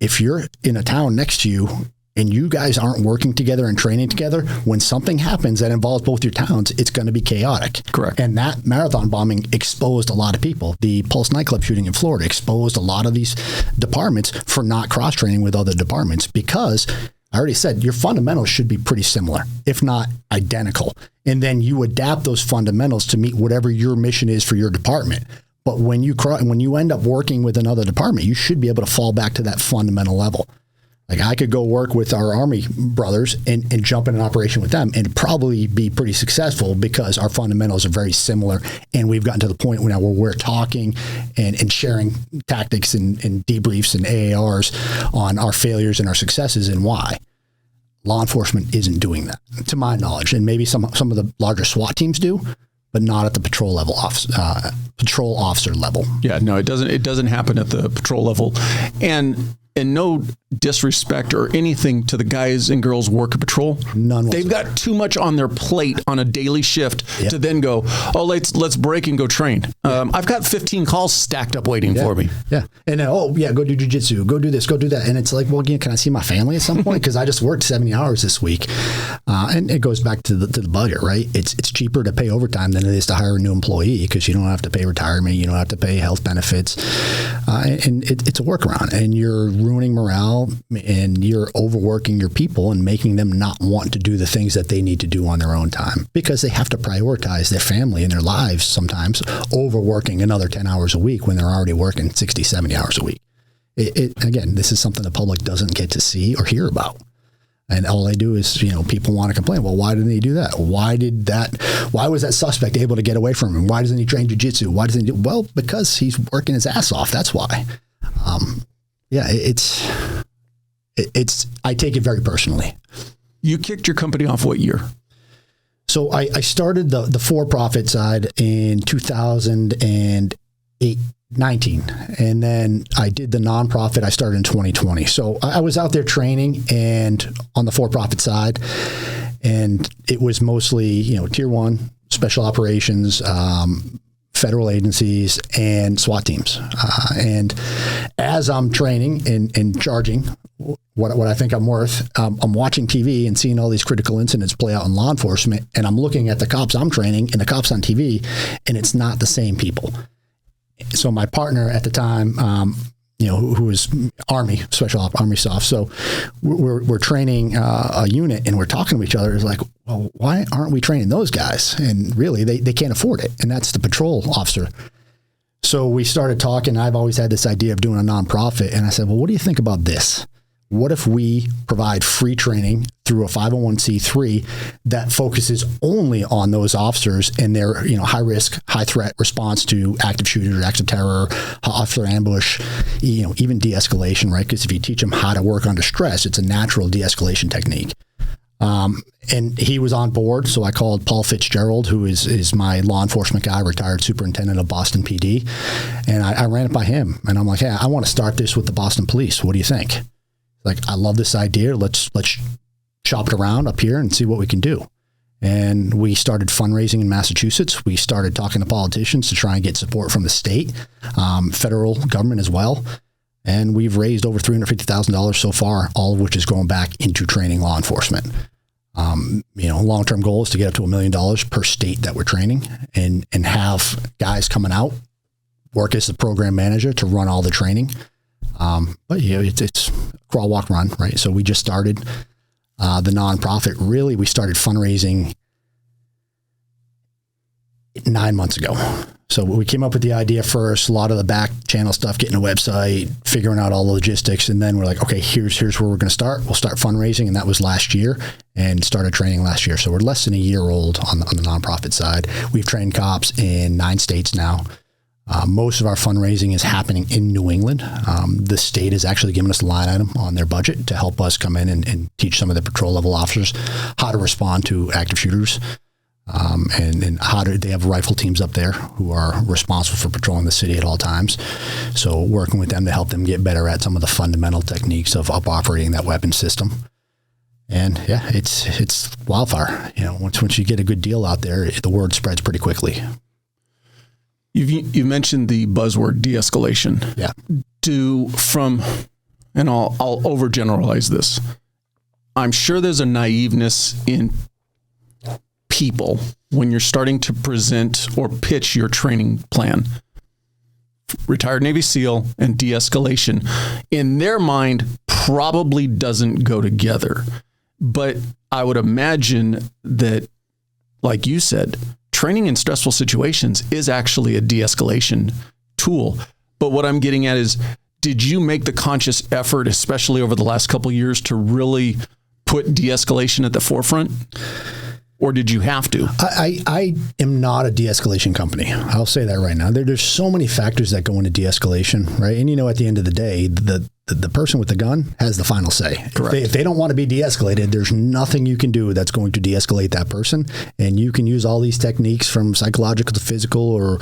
if you're in a town next to you and you guys aren't working together and training together, when something happens that involves both your towns, it's going to be chaotic. Correct. And that marathon bombing exposed a lot of people. The Pulse nightclub shooting in Florida exposed a lot of these departments for not cross-training with other departments, because I already said your fundamentals should be pretty similar, if not identical. And then you adapt those fundamentals to meet whatever your mission is for your department. But when you end up working with another department, you should be able to fall back to that fundamental level. Like I could go work with our Army brothers and jump in an operation with them and probably be pretty successful because our fundamentals are very similar. And we've gotten to the point now where we're talking and sharing tactics and debriefs and AARs on our failures and our successes and why. Law enforcement isn't doing that, to my knowledge. And maybe some of the larger SWAT teams do, but not at the patrol officer level. Yeah, no, it doesn't happen at the patrol level. And no disrespect or anything to the guys and girls work at patrol. None whatsoever. They've got too much on their plate on a daily shift to then go, oh, let's break and go train. I've got 15 calls stacked up waiting for me. Yeah. And then, go do jujitsu, go do this, go do that. And it's like, well, again, can I see my family at some point? Because I just worked 70 hours this week. And it goes back to the budget, right? It's cheaper to pay overtime than it is to hire a new employee because you don't have to pay retirement, you don't have to pay health benefits. And it's a workaround. And you're ruining morale and you're overworking your people and making them not want to do the things that they need to do on their own time because they have to prioritize their family and their lives sometimes over working another 10 hours a week when they're already working 60, 70 hours a week. Again, this is something the public doesn't get to see or hear about. And all they do is, people want to complain. Well, why didn't he do that? Why was that suspect able to get away from him? Why doesn't he train jiu-jitsu? Why doesn't he well, because he's working his ass off. That's why. I take it very personally. You kicked your company off what year? So I started the for-profit side in 2019, and then I did the nonprofit. I started in 2020. So I was out there training and on the for-profit side, and it was mostly, tier 1 special operations, federal agencies and SWAT teams. And as I'm training and charging what I think I'm worth, I'm watching TV and seeing all these critical incidents play out in law enforcement. And I'm looking at the cops I'm training and the cops on TV, and it's not the same people. So my partner at the time, who was Army, Army Soft. So we're training a unit and we're talking to each other. It's like, well, why aren't we training those guys? And really, they can't afford it. And that's the patrol officer. So we started talking. I've always had this idea of doing a nonprofit. And I said, well, what do you think about this? What if we provide free training through a 501c3 that focuses only on those officers and their, high risk, high threat response to active shooters, acts of terror, officer ambush, even de-escalation, right? Because if you teach them how to work under stress, it's a natural de-escalation technique. And he was on board. So I called Paul Fitzgerald, who is my law enforcement guy, retired superintendent of Boston PD. And I ran it by him and I'm like, hey, I want to start this with the Boston police. What do you think? Like, I love this idea. Let's shop it around up here and see what we can do. And we started fundraising in Massachusetts. We started talking to politicians to try and get support from the state, federal government as well. And we've raised over $350,000 so far, all of which is going back into training law enforcement. Long-term goal is to get up to $1 million per state that we're training and have guys coming out, work as the program manager to run all the training. But it's crawl, walk, run, right? So we just started the nonprofit. Really, we started fundraising 9 months ago. So we came up with the idea first, a lot of the back channel stuff, getting a website, figuring out all the logistics. And then we're like, okay, here's where we're going to start. We'll start fundraising. And that was last year and started training last year. So we're less than a year old on the nonprofit side. We've trained cops in 9 states now. Most of our fundraising is happening in New England. The state has actually given us a line item on their budget to help us come in and teach some of the patrol level officers how to respond to active shooters. And how do they have rifle teams up there who are responsible for patrolling the city at all times. So working with them to help them get better at some of the fundamental techniques of operating that weapon system. And yeah, it's wildfire. Once you get a good deal out there, the word spreads pretty quickly. You mentioned the buzzword de-escalation. Yeah. And I'll overgeneralize this. I'm sure there's a naiveness in people when you're starting to present or pitch your training plan. Retired Navy SEAL and de-escalation, in their mind, probably doesn't go together. But I would imagine that like you said, training in stressful situations is actually a de-escalation tool. But what I'm getting at is, did you make the conscious effort, especially over the last couple of years, to really put de-escalation at the forefront? Or did you have to? I am not a de-escalation company. I'll say that right now. There's so many factors that go into de-escalation, right? And at the end of the day, the person with the gun has the final say. Correct. If they don't want to be de-escalated, there's nothing you can do that's going to de-escalate that person. And you can use all these techniques from psychological to physical or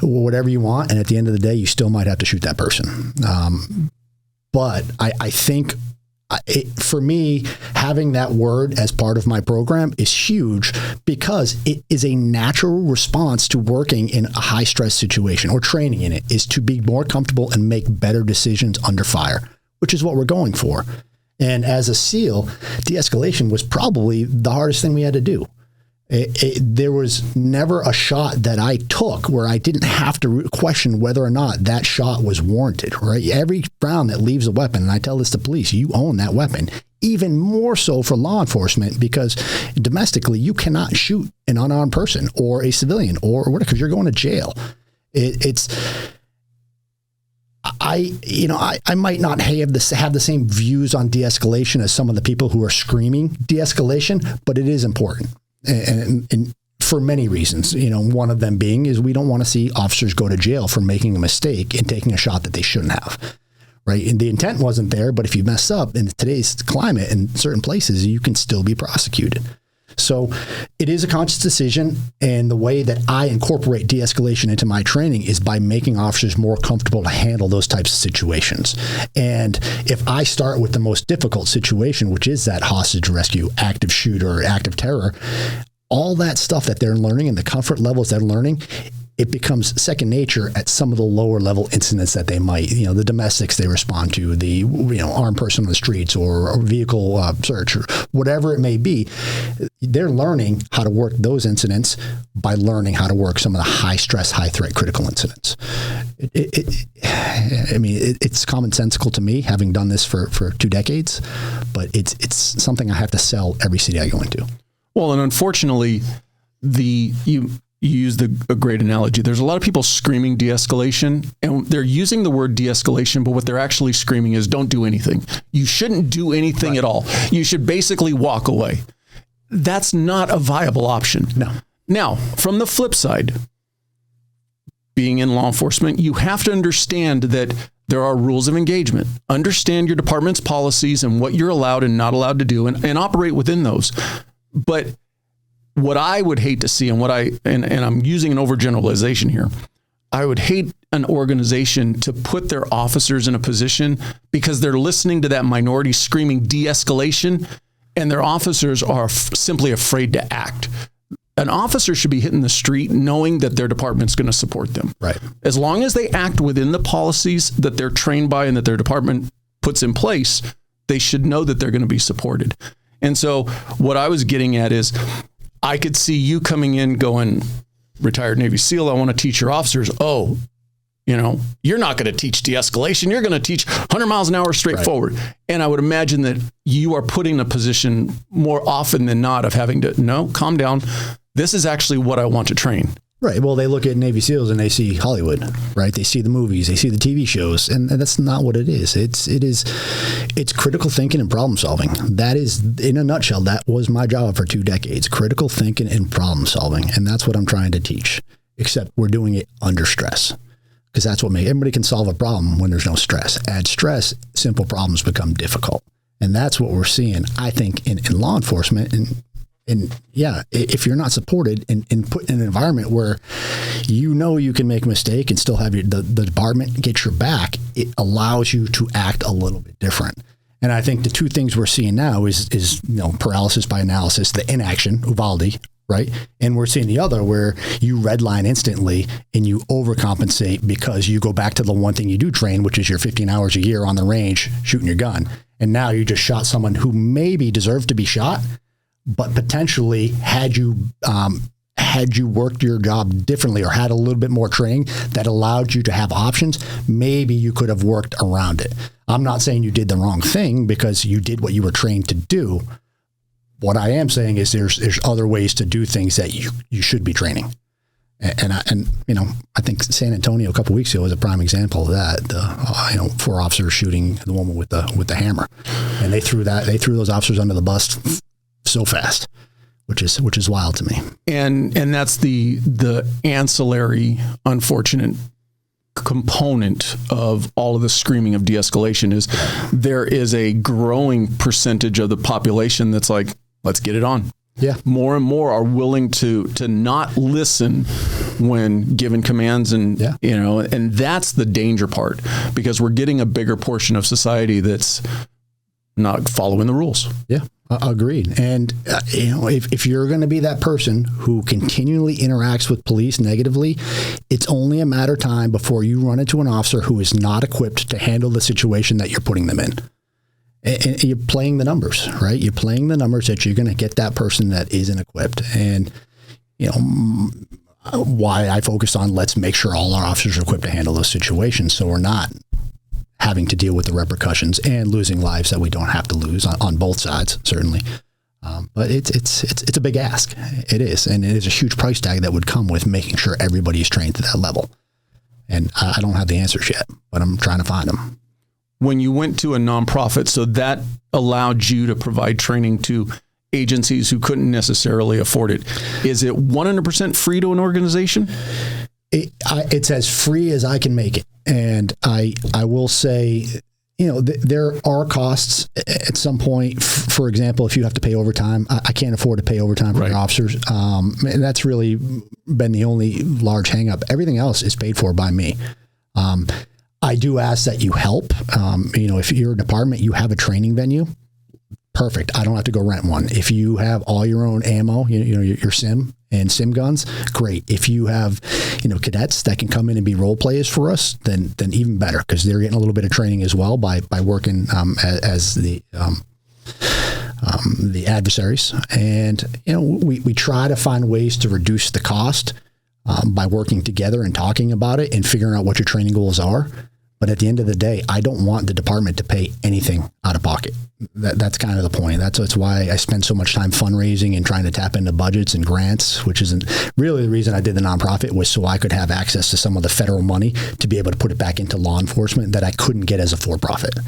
whatever you want. And at the end of the day, you still might have to shoot that person. But I think... for me, having that word as part of my program is huge because it is a natural response to working in a high stress situation, or training in it, is to be more comfortable and make better decisions under fire, which is what we're going for. And as a SEAL, de-escalation was probably the hardest thing we had to do. There was never a shot that I took where I didn't have to question whether or not that shot was warranted, right? Every round that leaves a weapon, and I tell this to police, you own that weapon. Even more so for law enforcement, because domestically, you cannot shoot an unarmed person or a civilian or whatever, because you're going to jail. I might not have the same views on de-escalation as some of the people who are screaming de-escalation, but it is important. And for many reasons, one of them being is we don't want to see officers go to jail for making a mistake and taking a shot that they shouldn't have, right? And the intent wasn't there, but if you mess up in today's climate in certain places, you can still be prosecuted. So it is a conscious decision. And the way that I incorporate de-escalation into my training is by making officers more comfortable to handle those types of situations. And if I start with the most difficult situation, which is that hostage rescue, active shooter, active terror, all that stuff that they're learning and the comfort levels they're learning, it becomes second nature at some of the lower level incidents that they might, the domestics they respond to, the, armed person on the streets or vehicle search or whatever it may be. They're learning how to work those incidents by learning how to work some of the high stress, high threat critical incidents. It's commonsensical to me, having done this for 2 decades, but it's something I have to sell every city I go into. Well, and unfortunately, you used a great analogy. There's a lot of people screaming de-escalation, and they're using the word de-escalation, but what they're actually screaming is don't do anything. You shouldn't do anything at all. You should basically walk away. That's not a viable option. No. Now, from the flip side, being in law enforcement, you have to understand that there are rules of engagement. Understand your department's policies and what you're allowed and not allowed to do, and operate within those. But what I would hate to see, and I'm using an overgeneralization here, I would hate an organization to put their officers in a position because they're listening to that minority screaming de-escalation, and their officers are simply afraid to act. An officer should be hitting the street knowing that their department's going to support them. Right. As long as they act within the policies that they're trained by and that their department puts in place, they should know that they're going to be supported. And so what I was getting at is, I could see you coming in going, retired Navy SEAL, I want to teach your officers, you're not going to teach de-escalation. You're going to teach 100 miles an hour straight forward. And I would imagine that you are put in a position more often than not of having to, no, calm down. This is actually what I want to train. Right. Well, they look at Navy SEALs and they see Hollywood, right? They see the movies, they see the TV shows, and that's not what it is. It's critical thinking and problem solving. That is, in a nutshell, that was my job for 2 decades, critical thinking and problem solving. And that's what I'm trying to teach, except we're doing it under stress, because that's what everybody can solve a problem when there's no stress. Add stress, simple problems become difficult. And that's what we're seeing, I think, in law enforcement. And yeah, if you're not supported and put in an environment where you can make a mistake and still have the department get your back, it allows you to act a little bit different. And I think the 2 things we're seeing now is paralysis by analysis, the inaction, Uvalde, right? And we're seeing the other where you redline instantly and you overcompensate because you go back to the one thing you do train, which is your 15 hours a year on the range shooting your gun. And now you just shot someone who maybe deserved to be shot, but potentially had you worked your job differently or had a little bit more training that allowed you to have options, maybe you could have worked around it. I'm not saying you did the wrong thing because you did what you were trained to do, What I am saying is there's other ways to do things that you should be training. And I think San Antonio a couple of weeks ago was a prime example of that. 4 officers shooting the woman with the hammer, and they threw those officers under the bus so fast, which is wild to me. And that's the ancillary unfortunate component of all of the screaming of de-escalation is there is a growing percentage of the population that's like, let's get it on. Yeah. More and more are willing to not listen when given commands, and and that's the danger part, because we're getting a bigger portion of society that's not following the rules. Yeah, agreed. And if you're going to be that person who continually interacts with police negatively, it's only a matter of time before you run into an officer who is not equipped to handle the situation that you're putting them in. And you're playing the numbers, right? You're playing the numbers that you're going to get that person that isn't equipped. And, why I focus on let's make sure all our officers are equipped to handle those situations, so we're not having to deal with the repercussions and losing lives that we don't have to lose on both sides, certainly. But it's a big ask. It is. And it is a huge price tag that would come with making sure everybody is trained to that level. And I don't have the answers yet, but I'm trying to find them. When you went to a nonprofit, so that allowed you to provide training to agencies who couldn't necessarily afford it. Is it 100% free to an organization? It's as free as I can make it. And I will say, there are costs at some point. For example, if you have to pay overtime, I can't afford to pay overtime for your officers. And that's really been the only large hang up. Everything else is paid for by me. I do ask that you help. If you're a department, you have a training venue, perfect. I don't have to go rent one. If you have all your own ammo, your sim and sim guns, great. If you have, cadets that can come in and be role players for us, then even better, because they're getting a little bit of training as well by working as the adversaries. And we try to find ways to reduce the cost by working together and talking about it and figuring out what your training goals are. But at the end of the day, I don't want the department to pay anything out of pocket. That's kind of the point. That's why I spend so much time fundraising and trying to tap into budgets and grants, which isn't really the reason I did the nonprofit, was so I could have access to some of the federal money to be able to put it back into law enforcement that I couldn't get as a for-profit.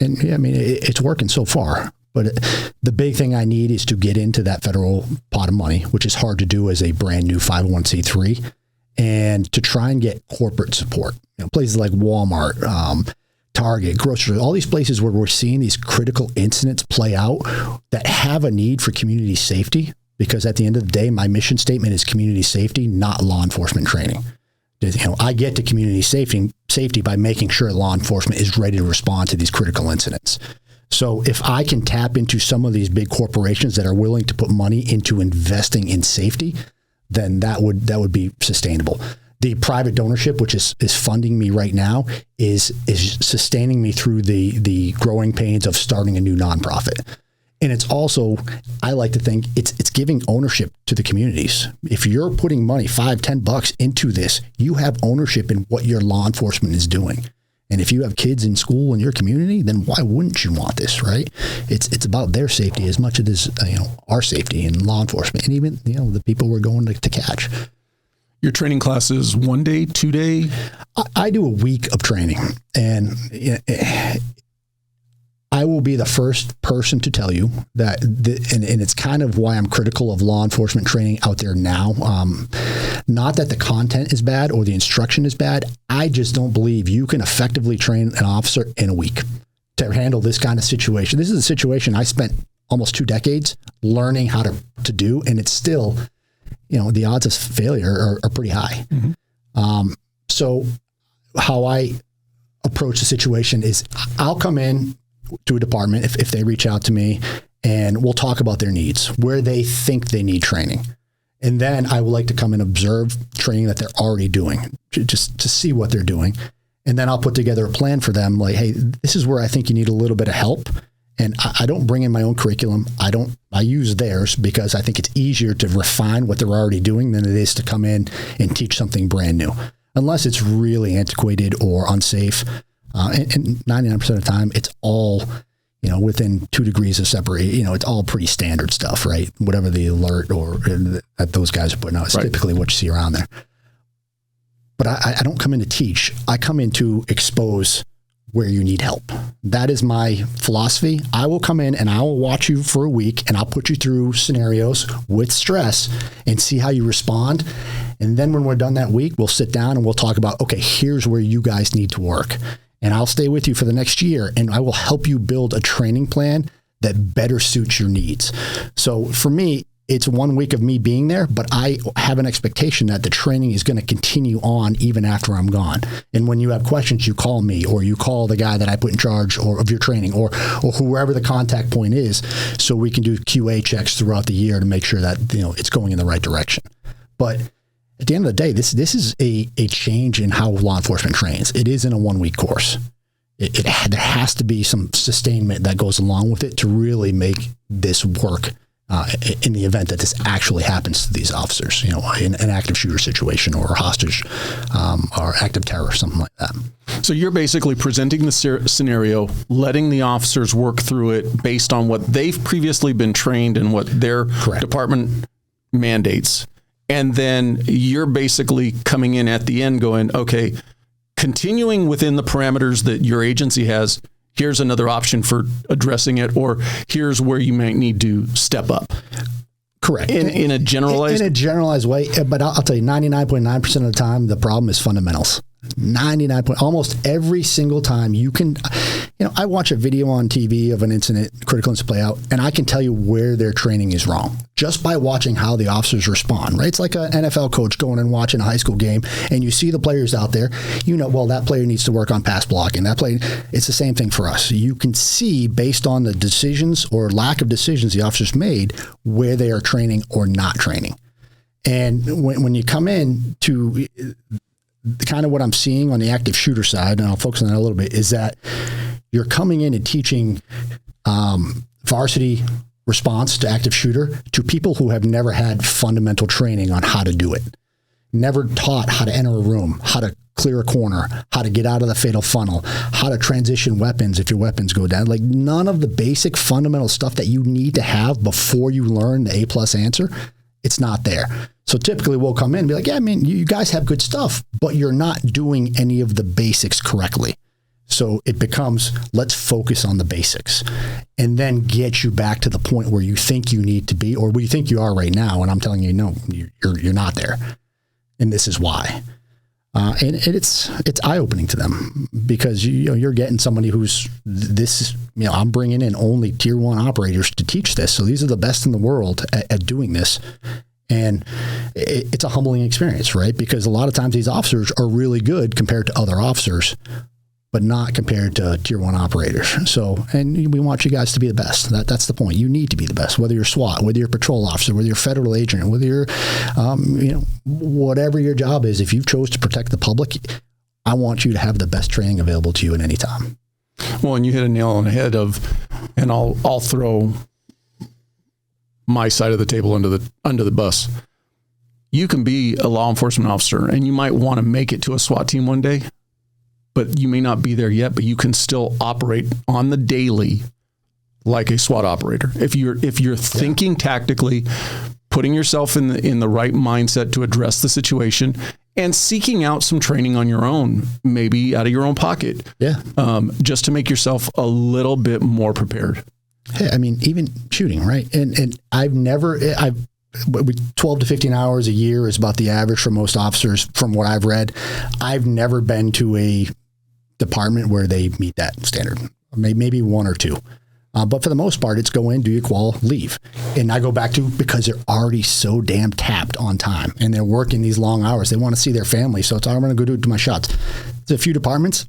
It's working so far. But the big thing I need is to get into that federal pot of money, which is hard to do as a brand new 501c3, and to try and get corporate support. Places like Walmart, Target, grocery, all these places where we're seeing these critical incidents play out that have a need for community safety, because at the end of the day, my mission statement is community safety, not law enforcement training. I get to community safety by making sure law enforcement is ready to respond to these critical incidents. So if I can tap into some of these big corporations that are willing to put money into investing in safety, then that would be sustainable. The private donorship, which is funding me right now, is sustaining me through the growing pains of starting a new nonprofit. And it's also, I like to think, it's giving ownership to the communities. If you're putting money, $5-10 into this, you have ownership in what your law enforcement is doing. And if you have kids in school in your community, then why wouldn't you want this, right? It's about their safety as much as it is, our safety and law enforcement, and even, the people we're going to catch. Your training class is 1 day, 2 day? I do a week of training, and I will be the first person to tell you that, and it's kind of why I'm critical of law enforcement training out there now. Not that the content is bad or the instruction is bad. I just don't believe you can effectively train an officer in a week to handle this kind of situation. This is a situation I spent almost 2 decades learning how to do, and it's still, the odds of failure are pretty high. Mm-hmm. So how I approach the situation is I'll come in to a department if they reach out to me, and we'll talk about their needs, where they think they need training. And then I would like to come and observe training that they're already doing, just to see what they're doing. And then I'll put together a plan for them, like, hey, this is where I think you need a little bit of help. And I don't bring in my own curriculum. I use theirs because I think it's easier to refine what they're already doing than it is to come in and teach something brand new, unless it's really antiquated or unsafe. And 99% of the time, it's all, within 2 degrees of separation. It's all pretty standard stuff, right? Whatever the alert or that those guys are putting out is typically what you see around there. But I don't come in to teach. I come in to expose where you need help. That is my philosophy. I will come in and I will watch you for a week and I'll put you through scenarios with stress and see how you respond. And then when we're done that week, we'll sit down and we'll talk about, okay, here's where you guys need to work. And I'll stay with you for the next year and I will help you build a training plan that better suits your needs. So for me, it's 1 week of me being there, but I have an expectation that the training is going to continue on even after I'm gone. And when you have questions, you call me or you call the guy that I put in charge of your training or whoever the contact point is, so we can do QA checks throughout the year to make sure that it's going in the right direction. But at the end of the day, this is a change in how law enforcement trains. It isn't a 1 week course. There has to be some sustainment that goes along with it to really make this work. In the event that this actually happens to these officers, in an active shooter situation or a hostage or active terror, something like that. So you're basically presenting the scenario, letting the officers work through it based on what they've previously been trained and what their department mandates. And then you're basically coming in at the end going, okay, continuing within the parameters that your agency has, here's another option for addressing it, or here's where you might need to step up. Correct. In a generalized way, but I'll tell you, 99.9% of the time, the problem is fundamentals. 99 almost every single time you can, I watch a video on TV of an incident, critical incident play out, and I can tell you where their training is wrong just by watching how the officers respond, right? It's like an NFL coach going and watching a high school game and you see the players out there, well, that player needs to work on pass blocking. That player, it's the same thing for us. You can see based on the decisions or lack of decisions the officers made where they are training or not training. And when you come in to kind of what I'm seeing on the active shooter side, and I'll focus on that a little bit, is that you're coming in and teaching varsity response to active shooter to people who have never had fundamental training on how to do it, never taught how to enter a room, how to clear a corner, how to get out of the fatal funnel, how to transition weapons if your weapons go down. Like none of the basic fundamental stuff that you need to have before you learn the A+ answer, it's not there. So typically we'll come in and be like, yeah, you guys have good stuff, but you're not doing any of the basics correctly. So it becomes, let's focus on the basics and then get you back to the point where you think you need to be or where you think you are right now. And I'm telling you, no, you're not there. And this is why. And it's eye-opening to them because you're getting somebody who's I'm bringing in only tier 1 operators to teach this. So these are the best in the world at doing this. And it's a humbling experience, right? Because a lot of times these officers are really good compared to other officers, but not compared to tier 1 operators. So, and we want you guys to be the best. That's the point. You need to be the best, whether you're SWAT, whether you're a patrol officer, whether you're a federal agent, whether you're, whatever your job is. If you chose to protect the public, I want you to have the best training available to you at any time. Well, and you hit a nail on the head and I'll throw my side of the table under the bus. You can be a law enforcement officer and you might want to make it to a SWAT team one day, but you may not be there yet, but you can still operate on the daily like a SWAT operator. If you're thinking tactically, putting yourself in the right mindset to address the situation and seeking out some training on your own, maybe out of your own pocket. Yeah. Just to make yourself a little bit more prepared. Hey, even shooting, right? And I've 12 to 15 hours a year is about the average for most officers from what I've read. I've never been to a department where they meet that standard, maybe 1 or 2. But for the most part, it's go in, do your qual, leave. And I go back to because they're already so damn tapped on time and they're working these long hours. They want to see their family. So it's I'm going to go do my shots. There's a few departments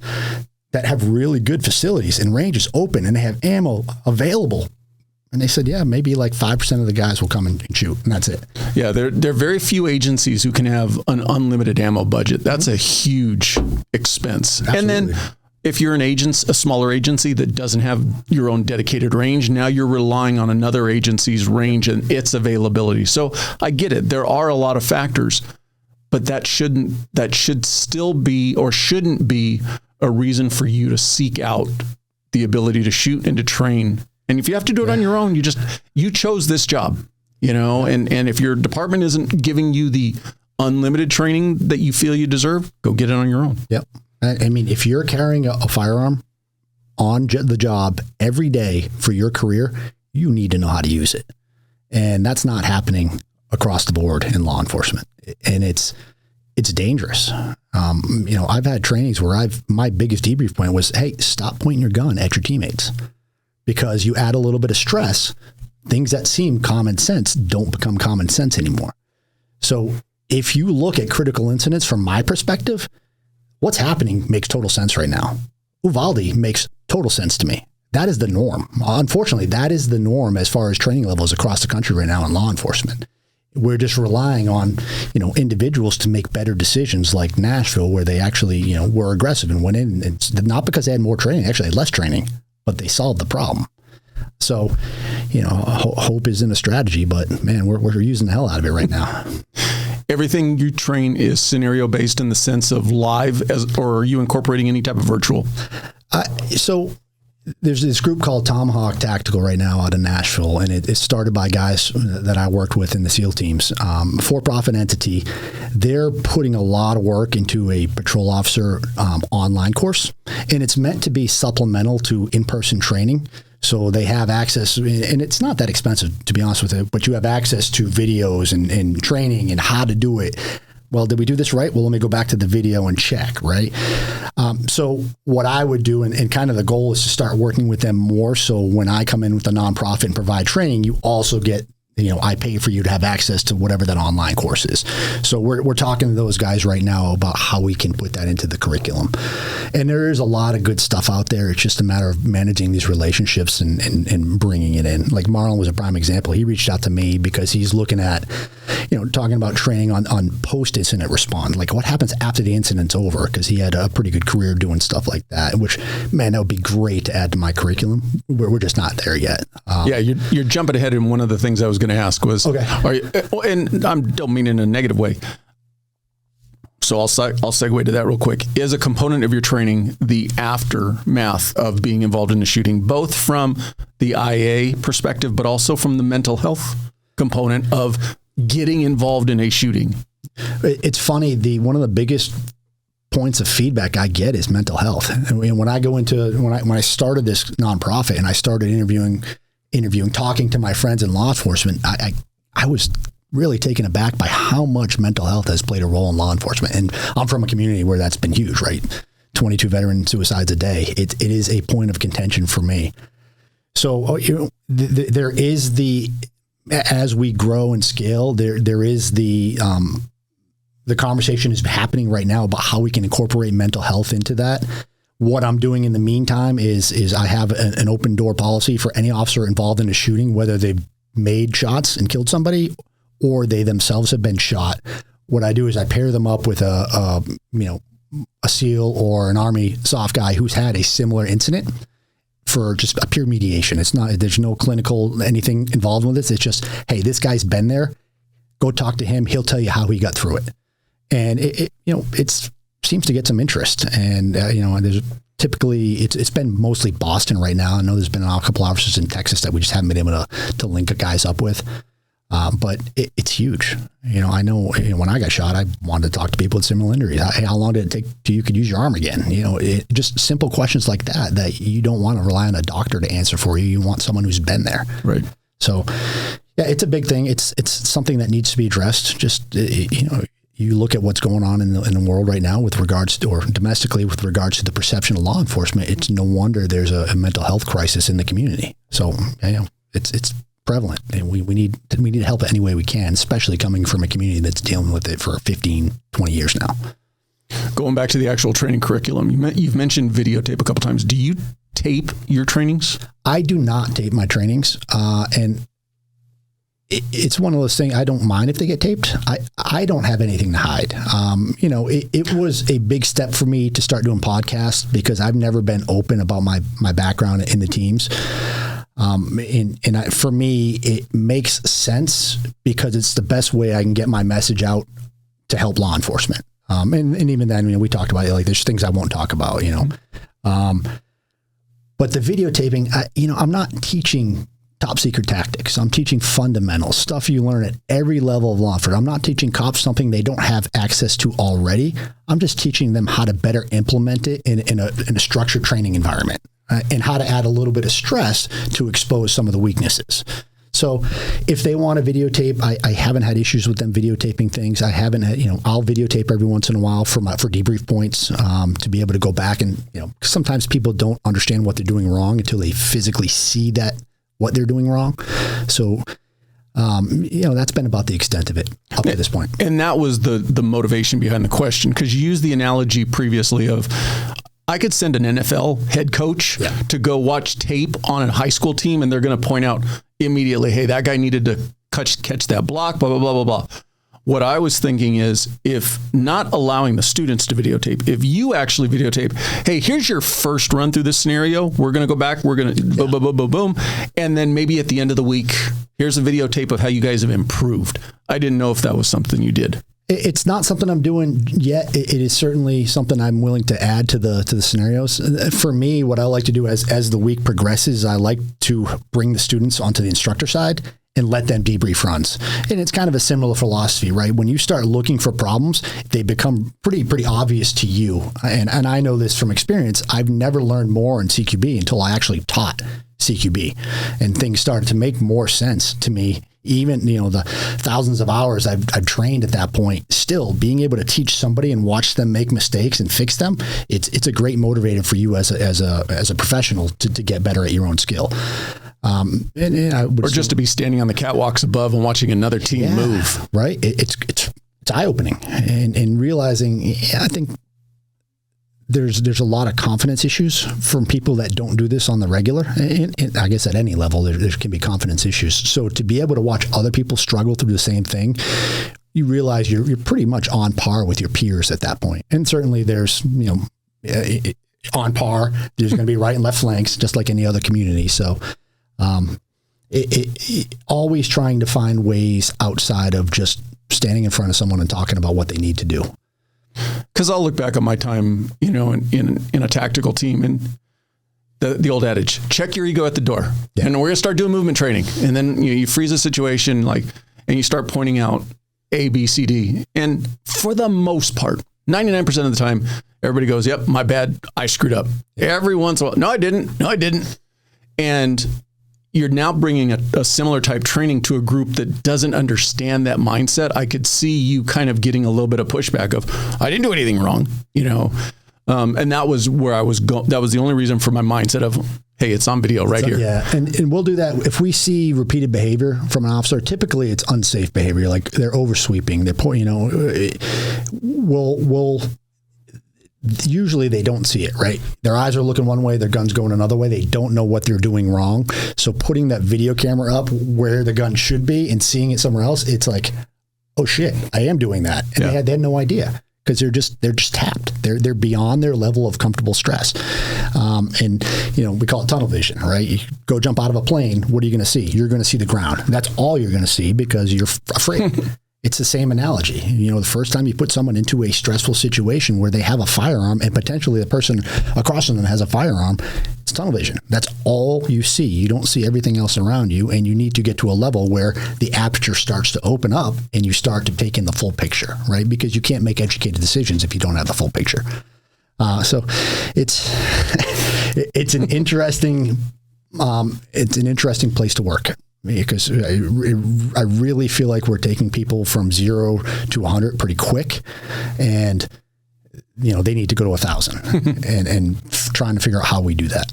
that have really good facilities and ranges open and they have ammo available. And they said, yeah, maybe like 5% of the guys will come and shoot, and that's it. Yeah, there are very few agencies who can have an unlimited ammo budget. That's a huge expense. Absolutely. And then if you're a smaller agency that doesn't have your own dedicated range, now you're relying on another agency's range and its availability. So I get it. There are a lot of factors, but that should still be or shouldn't be a reason for you to seek out the ability to shoot and to train. And if you have to do it on your own, you chose this job, and if your department isn't giving you the unlimited training that you feel you deserve, go get it on your own. Yep. I mean, if you're carrying a firearm on the job every day for your career, you need to know how to use it. And that's not happening across the board in law enforcement. And it's dangerous. I've had trainings where my biggest debrief point was, hey, stop pointing your gun at your teammates, because you add a little bit of stress. Things that seem common sense don't become common sense anymore. So if you look at critical incidents from my perspective, what's happening makes total sense right now. Uvalde makes total sense to me. That is the norm. Unfortunately, that is the norm as far as training levels across the country right now in law enforcement. We're just relying on, individuals to make better decisions, like Nashville, where they actually, were aggressive and went in. It's not because they had more training, actually had less training, but they solved the problem. So, hope isn't a strategy, but man, we're using the hell out of it right now. Everything you train is scenario based in the sense of live, or are you incorporating any type of virtual? So there's this group called Tomahawk Tactical right now out of Nashville, and it's started by guys that I worked with in the SEAL teams, for-profit entity. They're putting a lot of work into a patrol officer online course, and it's meant to be supplemental to in-person training. So they have access, and it's not that expensive, to be honest with you, but you have access to videos and training and how to do it. Well, did we do this right? Well, let me go back to the video and check, right? So what I would do, and kind of the goal is to start working with them more. So when I come in with a nonprofit and provide training, you also get, I pay for you to have access to whatever that online course is. So we're talking to those guys right now about how we can put that into the curriculum. And there is a lot of good stuff out there. It's just a matter of managing these relationships and bringing it in. Like Marlon was a prime example. He reached out to me because he's looking at, talking about training on post-incident response, like what happens after the incident's over, because he had a pretty good career doing stuff like that, which, man, that would be great to add to my curriculum. We're just not there yet. You're jumping ahead, and one of the things I was going to ask was, okay, and I don't mean in a negative way, so I'll segue to that real quick. Is a component of your training the aftermath of being involved in a shooting, both from the IA perspective, but also from the mental health component of getting involved in a shooting? It's funny. One of the biggest points of feedback I get is mental health. And when I go into, when I started this nonprofit and I started interviewing, talking to my friends in law enforcement, I was really taken aback by how much mental health has played a role in law enforcement. And I'm from a community where that's been huge, right? 22 veteran suicides a day. It is a point of contention for me. So, there is as we grow and scale, there is the conversation is happening right now about how we can incorporate mental health into that. What I'm doing in the meantime is I have an open door policy for any officer involved in a shooting, whether they've made shots and killed somebody or they themselves have been shot. What I do is I pair them up with a SEAL or an Army soft guy who's had a similar incident for just a pure mediation. There's no clinical anything involved with this. It's just, hey, this guy's been there. Go talk to him. He'll tell you how he got through it. And it seems to get some interest. And, there's typically, it's been mostly Boston right now. I know there's been a couple officers in Texas that we just haven't been able to link guys up with. But it's huge. I know when I got shot, I wanted to talk to people with similar injuries. How long did it take till you could use your arm again? Just simple questions like that you don't want to rely on a doctor to answer for you. You want someone who's been there. Right. So, yeah, it's a big thing. It's something that needs to be addressed. Just, you look at what's going on in the world right now with regards to, or domestically with regards to the perception of law enforcement. It's no wonder there's a mental health crisis in the community. So, it's prevalent, and we need to help it any way we can, especially coming from a community that's dealing with it for 15, 20 years now. Going back to the actual training curriculum, you've mentioned videotape a couple times. Do you tape your trainings? I do not tape my trainings, and it's one of those things. I don't mind if they get taped. I don't have anything to hide. It was a big step for me to start doing podcasts because I've never been open about my background in the teams. For me, it makes sense because it's the best way I can get my message out to help law enforcement. And even then, we talked about it, like there's things I won't talk about, but But the videotaping, I'm not teaching top secret tactics. I'm teaching fundamentals, stuff you learn at every level of law enforcement. I'm not teaching cops something they don't have access to already. I'm just teaching them how to better implement it in a structured training environment, and how to add a little bit of stress to expose some of the weaknesses. So if they want to videotape, I haven't had issues with them videotaping things. I haven't had, I'll videotape every once in a while for debrief points, to be able to go back and, cause sometimes people don't understand what they're doing wrong until they physically see what they're doing wrong. So, that's been about the extent of it up to this point. And that was the motivation behind the question, because you used the analogy previously of, I could send an NFL head coach to go watch tape on a high school team, and they're going to point out immediately, hey, that guy needed to catch that block, blah, blah, blah, blah, blah. What I was thinking is, if not allowing the students to videotape, if you actually videotape, hey, here's your first run through this scenario. We're going to go back. We're going to boom, boom, boom, boom, boom. And then maybe at the end of the week, here's a videotape of how you guys have improved. I didn't know if that was something you did. It's not something I'm doing yet. It is certainly something I'm willing to add to the scenarios. For me, what I like to do as the week progresses, I like to bring the students onto the instructor side and let them debrief runs. And it's kind of a similar philosophy, right? When you start looking for problems, they become pretty obvious to you. And I know this from experience. I've never learned more in CQB until I actually taught CQB, and things started to make more sense to me. Even, the thousands of hours I've trained at that point, still being able to teach somebody and watch them make mistakes and fix them, it's a great motivator for you as a professional to get better at your own skill. Or just to be standing on the catwalks above and watching another team move. Right. It's eye-opening, and realizing, I think there's a lot of confidence issues from people that don't do this on the regular. And I guess at any level, there can be confidence issues. So to be able to watch other people struggle through the same thing, you realize you're pretty much on par with your peers at that point. And certainly there's, on par, there's going to be right and left flanks, just like any other community. So always trying to find ways outside of just standing in front of someone and talking about what they need to do. Because I'll look back at my time, in a tactical team, and the old adage, check your ego at the door. Yeah. And we're going to start doing movement training. And then you freeze a situation, and you start pointing out A, B, C, D. And for the most part, 99% of the time, everybody goes, yep, my bad, I screwed up. Every once in a while, no, I didn't. And you're now bringing a similar type training to a group that doesn't understand that mindset. I could see you kind of getting a little bit of pushback of, I didn't do anything wrong, and that was where I was going. That was the only reason for my mindset of, hey, it's on video right here. Yeah. And we'll do that. If we see repeated behavior from an officer, typically it's unsafe behavior. Like they're oversweeping. Usually they don't see it, right? Their eyes are looking one way, their gun's going another way. They don't know what they're doing wrong. So putting that video camera up where the gun should be and seeing it somewhere else, it's like, oh shit, I am doing that. And they had no idea, because they're just tapped. They're beyond their level of comfortable stress. And we call it tunnel vision, right? You go jump out of a plane, what are you going to see? You're going to see the ground. That's all you're going to see because you're afraid. It's the same analogy. The first time you put someone into a stressful situation where they have a firearm and potentially the person across from them has a firearm, it's tunnel vision. That's all you see. You don't see everything else around you, and you need to get to a level where the aperture starts to open up and you start to take in the full picture, right? Because you can't make educated decisions if you don't have the full picture. So it's an interesting place to work. Because I really feel like we're taking people from 0 to 100 pretty quick, and they need to go to 1,000, and trying to figure out how we do that.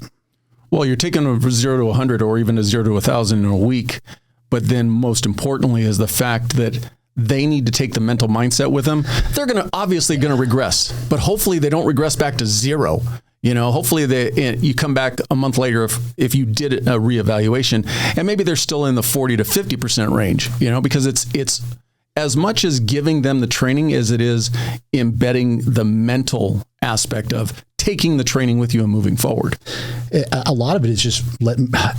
Well, you're taking them from 0 to 100, or even a 0 to 1,000 in a week, but then most importantly is the fact that they need to take the mental mindset with them. They're obviously going to regress, but hopefully they don't regress back to 0. Hopefully you come back a month later if you did a reevaluation, and maybe they're still in the 40 to 50% range, because it's as much as giving them the training as it is embedding the mental aspect of taking the training with you and moving forward. A lot of it is just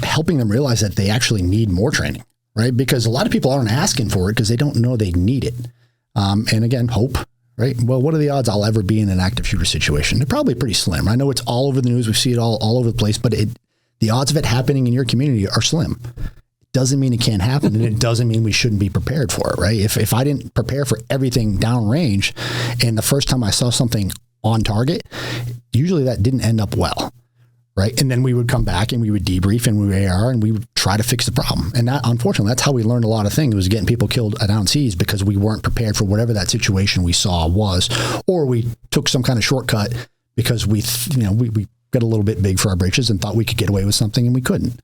helping them realize that they actually need more training, right? Because a lot of people aren't asking for it because they don't know they need it. And again, hope. right? Well, what are the odds I'll ever be in an active shooter situation? They're probably pretty slim. I know it's all over the news. We see it all over the place, but the odds of it happening in your community are slim. It doesn't mean it can't happen, and it doesn't mean we shouldn't be prepared for it, right? If I didn't prepare for everything downrange, and the first time I saw something on target, usually that didn't end up well. Right. And then we would come back and we would debrief and we would AR and we would try to fix the problem. And that, unfortunately, that's how we learned a lot of things, was getting people killed at down seas because we weren't prepared for whatever that situation we saw was, or we took some kind of shortcut because we got a little bit big for our britches and thought we could get away with something and we couldn't.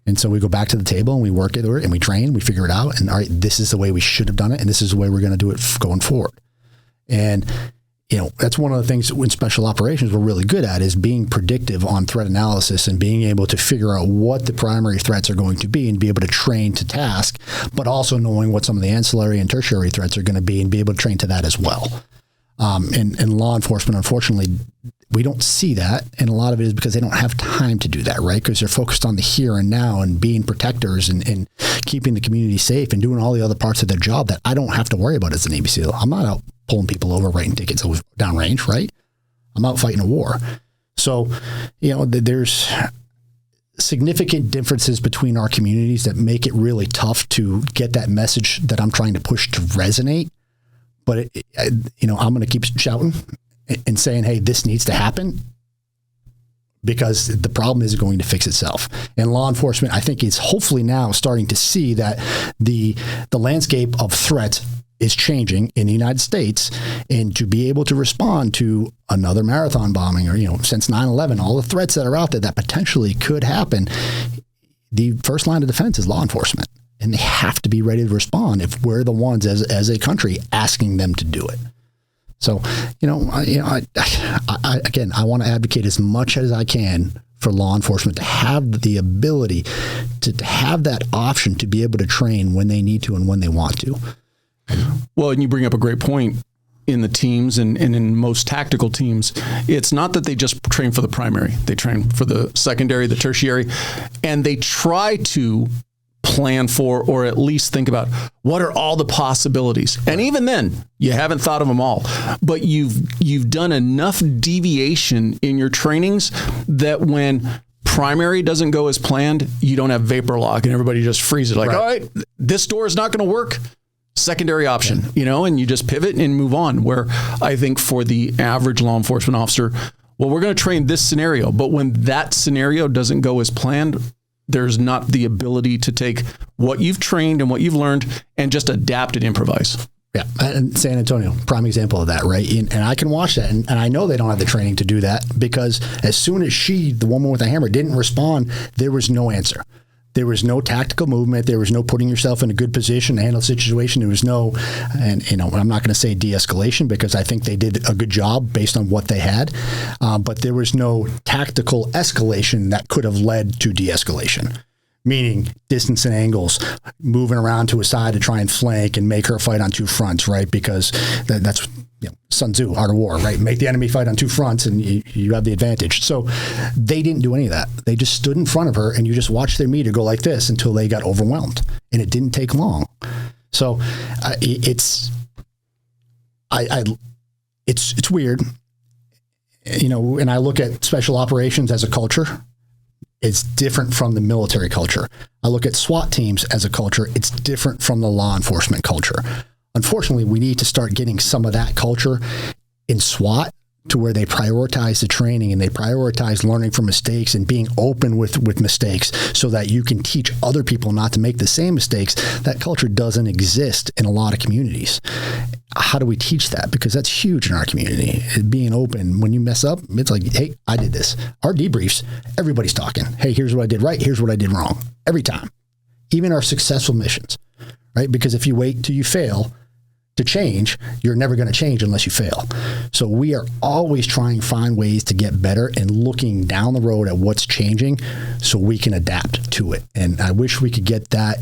And so we go back to the table and we work it and we train, we figure it out. And all right, this is the way we should have done it. And this is the way we're going to do it going forward. And that's one of the things in special operations we're really good at, is being predictive on threat analysis and being able to figure out what the primary threats are going to be and be able to train to task, but also knowing what some of the ancillary and tertiary threats are going to be and be able to train to that as well. And law enforcement, unfortunately, we don't see that. And a lot of it is because they don't have time to do that, right? Because they're focused on the here and now and being protectors and keeping the community safe and doing all the other parts of their job that I don't have to worry about as a Navy SEAL. I'm not out pulling people over, writing tickets downrange, right? I'm out fighting a war. So, there's significant differences between our communities that make it really tough to get that message that I'm trying to push to resonate. But, I'm going to keep shouting and saying, hey, this needs to happen, because the problem is going to fix itself. And law enforcement, I think, is hopefully now starting to see that the landscape of threats is changing in the United States, and to be able to respond to another marathon bombing or, since 9/11, all the threats that are out there that potentially could happen, the first line of defense is law enforcement, and they have to be ready to respond if we're the ones as a country asking them to do it. So, I want to advocate as much as I can for law enforcement to have the ability to have that option to be able to train when they need to and when they want to. Well, and you bring up a great point. In the teams and in most tactical teams, it's not that they just train for the primary. They train for the secondary, the tertiary, and they try to plan for, or at least think about, what are all the possibilities. And even then, you haven't thought of them all, but you've done enough deviation in your trainings that when primary doesn't go as planned, you don't have vapor lock and everybody just freezes like, all right, this door is not going to work. Secondary option, and you just pivot and move on. Where I think for the average law enforcement officer, well, we're going to train this scenario, but when that scenario doesn't go as planned, there's not the ability to take what you've trained and what you've learned and just adapt and improvise. Yeah, and San Antonio, prime example of that, right? And I can watch that, and I know they don't have the training to do that, because as soon as the woman with the hammer, didn't respond, there was no answer. There was no tactical movement. There was no putting yourself in a good position to handle the situation. There was no, and I'm not going to say de-escalation, because I think they did a good job based on what they had. But there was no tactical escalation that could have led to de-escalation, meaning distance and angles, moving around to a side to try and flank and make her fight on two fronts, right? Because that's Sun Tzu, Art of War, right? Make the enemy fight on two fronts and you have the advantage. So they didn't do any of that. They just stood in front of her and you just watched their meter go like this until they got overwhelmed. And it didn't take long. So it's weird, and I look at special operations as a culture. It's different from the military culture. I look at SWAT teams as a culture. It's different from the law enforcement culture. Unfortunately, we need to start getting some of that culture in SWAT to where they prioritize the training and they prioritize learning from mistakes and being open with mistakes, so that you can teach other people not to make the same mistakes. That culture doesn't exist in a lot of communities. How do we teach that? Because that's huge in our community. Being open. When you mess up, it's like, hey, I did this. Our debriefs, everybody's talking. Hey, here's what I did right. Here's what I did wrong. Every time. Even our successful missions, right? Because if you wait till you fail to change, you're never going to change unless you fail. So we are always trying to find ways to get better and looking down the road at what's changing so we can adapt to it. And I wish we could get that,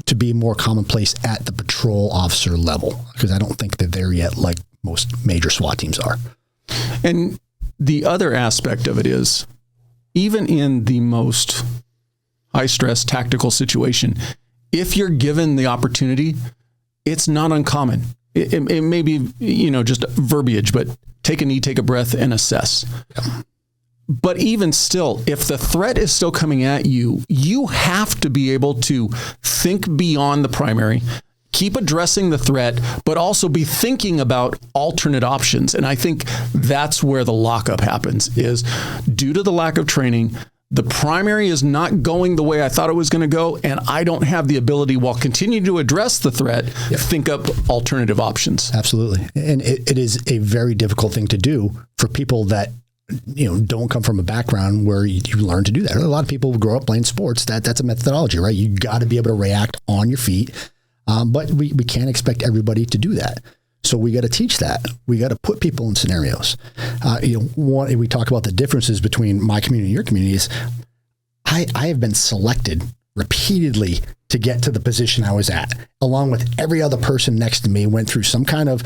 to be more commonplace at the patrol officer level, because I don't think they're there yet like most major SWAT teams are. And the other aspect of it is, even in the most high-stress tactical situation, if you're given the opportunity, it's not uncommon. it may be, just verbiage, but take a knee, take a breath, and assess. Yeah. But even still, if the threat is still coming at you, you have to be able to think beyond the primary, keep addressing the threat, but also be thinking about alternate options. And I think that's where the lockup happens, is due to the lack of training, the primary is not going the way I thought it was going to go, and I don't have the ability, while continuing to address the threat, think up alternative options. Absolutely. And it is a very difficult thing to do for people that don't come from a background where you learn to do that. A lot of people who grow up playing sports, that's a methodology, right? You got to be able to react on your feet. But we can't expect everybody to do that. So we got to teach that. We got to put people in scenarios. We talk about the differences between my community and your communities. I have been selected repeatedly to get to the position I was at, along with every other person next to me. Went through some kind of,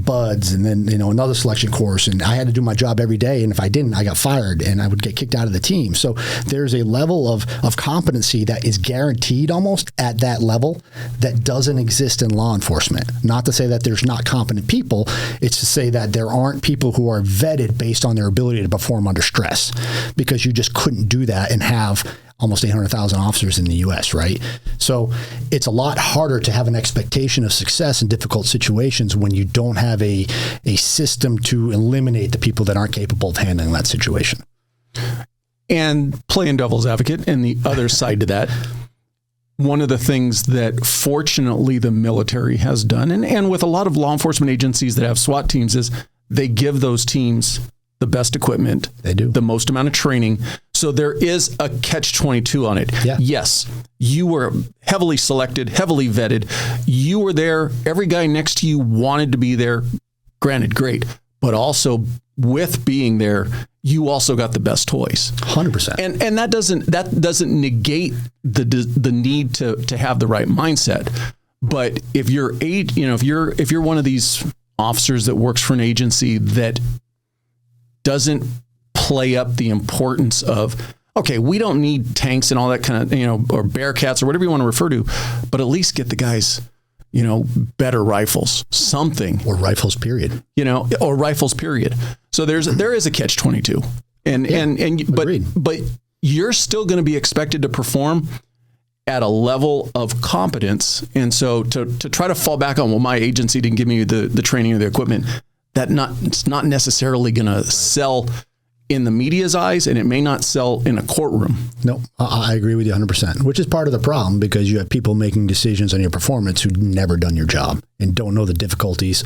buds, and then, another selection course. And I had to do my job every day. And if I didn't, I got fired and I would get kicked out of the team. So there's a level of competency that is guaranteed almost at that level that doesn't exist in law enforcement. Not to say that there's not competent people. It's to say that there aren't people who are vetted based on their ability to perform under stress, because you just couldn't do that and have almost 800,000 officers in the U.S., right? So it's a lot harder to have an expectation of success in difficult situations when you don't have a system to eliminate the people that aren't capable of handling that situation. And playing devil's advocate, and the other side to that, one of the things that fortunately the military has done, and with a lot of law enforcement agencies that have SWAT teams, is they give those teams the best equipment, they do, the most amount of training. So there is a catch-22 on it. Yeah. Yes, you were heavily selected, heavily vetted. You were there. Every guy next to you wanted to be there. Granted, great. But also with being there, you also got the best toys. 100%. And that doesn't negate the need to have the right mindset. But if you're if you're one of these officers that works for an agency that doesn't play up the importance of, okay, we don't need tanks and all that kind of, or Bearcats or whatever you want to refer to, but at least get the guys, better rifles, something. Or rifles, period. Or rifles, period. So there is a catch-22. But you're still going to be expected to perform at a level of competence. And so to try to fall back on, well, my agency didn't give me the training or the equipment, it's not necessarily going to sell in the media's eyes, and it may not sell in a courtroom. No, I agree with you 100%, which is part of the problem, because you have people making decisions on your performance who've never done your job and don't know the difficulties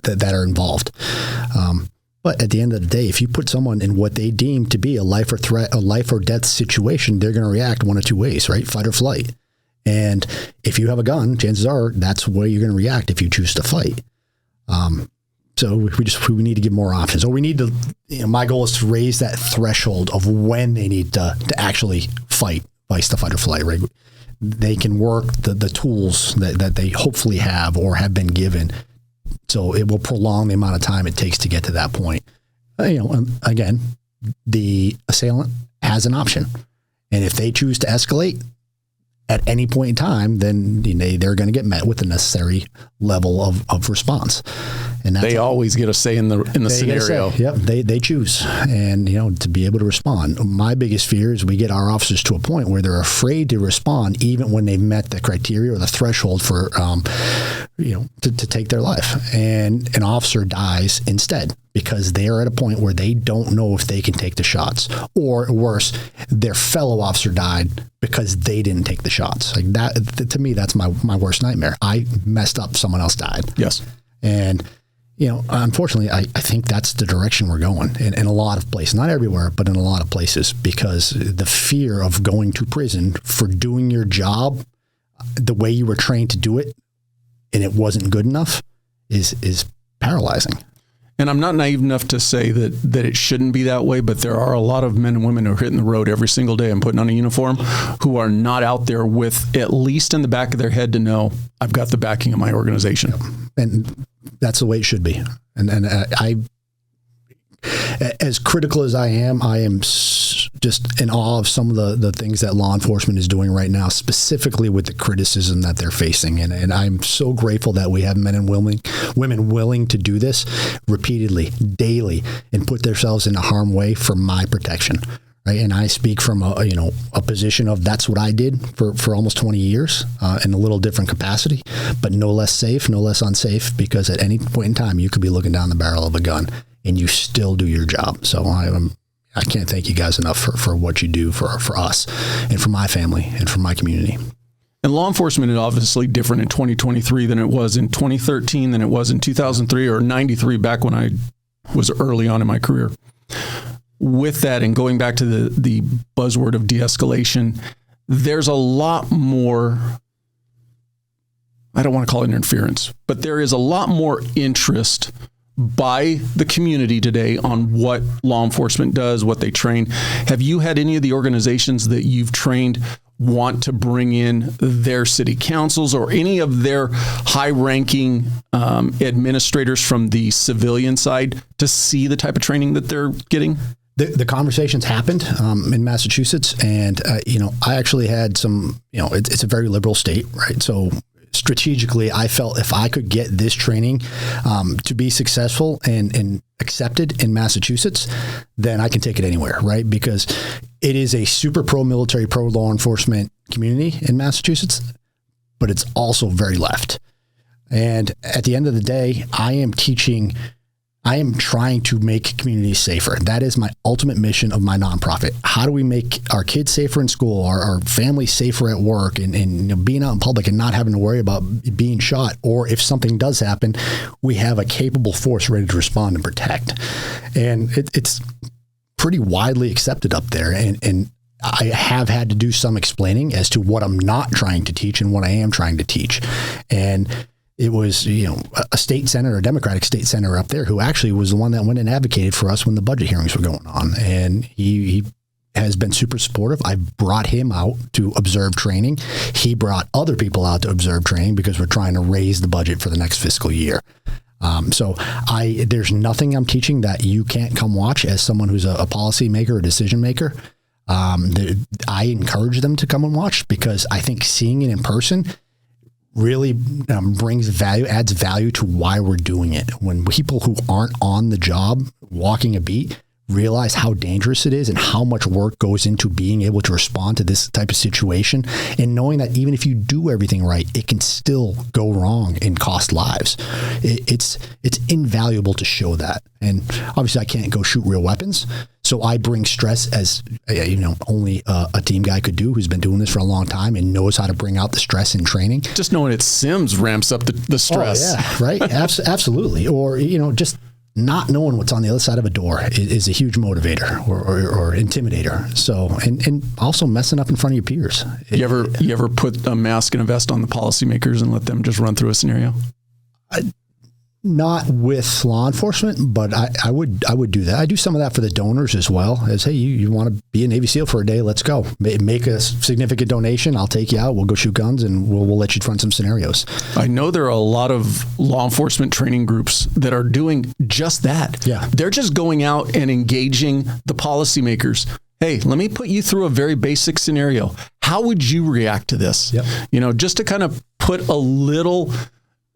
that are involved. But at the end of the day, if you put someone in what they deem to be a life or death situation, they're going to react one of two ways, right? Fight or flight. And if you have a gun, chances are that's where you're going to react if you choose to fight. So we need to give more options, or we need to, my goal is to raise that threshold of when they need to actually fight the fight or flight, right? They can work the tools that they hopefully have or have been given. So it will prolong the amount of time it takes to get to that point. Again, the assailant has an option. And if they choose to escalate at any point in time, then they're going to get met with the necessary level of response. And they always get a say in the scenario. Yep, they choose, and to be able to respond. My biggest fear is we get our officers to a point where they're afraid to respond, even when they've met the criteria or the threshold for to take their life, and an officer dies instead because they are at a point where they don't know if they can take the shots, or worse, their fellow officer died because they didn't take the shots. Like that, to me, that's my worst nightmare. I messed up, someone else died. Yes, and unfortunately, I think that's the direction we're going in a lot of places, not everywhere, but in a lot of places, because the fear of going to prison for doing your job the way you were trained to do it, and it wasn't good enough, is paralyzing. And I'm not naive enough to say that it shouldn't be that way, but there are a lot of men and women who are hitting the road every single day and putting on a uniform who are not out there with at least in the back of their head to know, I've got the backing of my organization. And that's the way it should be. And I, as critical as I am just in awe of some of the things that law enforcement is doing right now, specifically with the criticism that they're facing. And I'm so grateful that we have men and women willing to do this repeatedly, daily, and put themselves in a harm's way for my protection. Right? And I speak from a position of that's what I did for almost 20 years in a little different capacity, but no less safe, no less unsafe, because at any point in time, you could be looking down the barrel of a gun and you still do your job. So I can't thank you guys enough for what you do for us and for my family and for my community. And law enforcement is obviously different in 2023 than it was in 2013, than it was in 2003 or 93, back when I was early on in my career. With that, and going back to the buzzword of de-escalation, there's a lot more, I don't want to call it interference, but there is a lot more interest by the community today on what law enforcement does, what they train. Have you had any of the organizations that you've trained want to bring in their city councils or any of their high-ranking administrators from the civilian side to see the type of training that they're getting? The conversations happened in Massachusetts, and I actually had some. It's a very liberal state, right? So strategically, I felt if I could get this training to be successful and accepted in Massachusetts, then I can take it anywhere, right? Because it is a super pro-military, pro-law enforcement community in Massachusetts, but it's also very left. And at the end of the day, I am trying to make communities safer. That is my ultimate mission of my nonprofit. How do we make our kids safer in school, our families safer at work, and being out in public and not having to worry about being shot, or if something does happen, we have a capable force ready to respond and protect. And it's pretty widely accepted up there. And I have had to do some explaining as to what I'm not trying to teach and what I am trying to teach. And it was, a state senator, a Democratic state senator up there who actually was the one that went and advocated for us when the budget hearings were going on. And he has been super supportive. I brought him out to observe training. He brought other people out to observe training because we're trying to raise the budget for the next fiscal year. So there's nothing I'm teaching that you can't come watch as someone who's a policy maker or decision maker. I encourage them to come and watch because I think seeing it in person really adds value to why we're doing it. When people who aren't on the job walking a beat realize how dangerous it is and how much work goes into being able to respond to this type of situation, and knowing that even if you do everything right, it can still go wrong and cost lives. It's invaluable to show that. And obviously I can't go shoot real weapons. So I bring stress as only a team guy could do, who's been doing this for a long time and knows how to bring out the stress in training. Just knowing it's Sims ramps up the stress. Oh, yeah, right. Absolutely. Or, just not knowing what's on the other side of a door is a huge motivator or intimidator. So, and also messing up in front of your peers. You ever put a mask and a vest on the policymakers and let them just run through a scenario? Not with law enforcement, but I would do that. I do some of that for the donors as well. As, hey, you want to be a Navy SEAL for a day? Let's go. Make a significant donation. I'll take you out. We'll go shoot guns and we'll let you run some scenarios. I know there are a lot of law enforcement training groups that are doing just that. Yeah. They're just going out and engaging the policymakers. Hey, let me put you through a very basic scenario. How would you react to this? Yep. Just to kind of put a little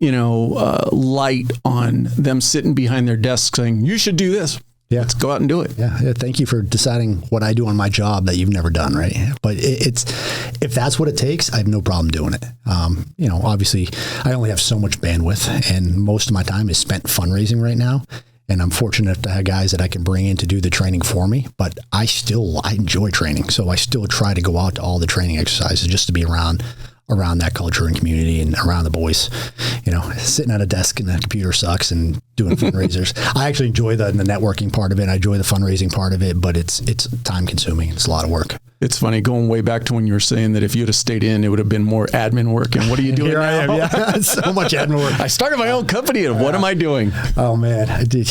light on them sitting behind their desk saying, you should do this. Yeah. Let's go out and do it. Yeah. Thank you for deciding what I do on my job that you've never done. Right. But if that's what it takes, I have no problem doing it. Obviously I only have so much bandwidth and most of my time is spent fundraising right now. And I'm fortunate to have guys that I can bring in to do the training for me, but I enjoy training. So I still try to go out to all the training exercises just to be around that culture and community and around the boys. Sitting at a desk and a computer sucks and doing fundraisers. I actually enjoy the networking part of it. I enjoy the fundraising part of it, but it's time consuming. It's a lot of work. It's funny going way back to when you were saying that if you'd have stayed in, it would have been more admin work. And what are you doing Here now? I am, yeah. So much admin work. I started my own company and what am I doing? Oh man, I did.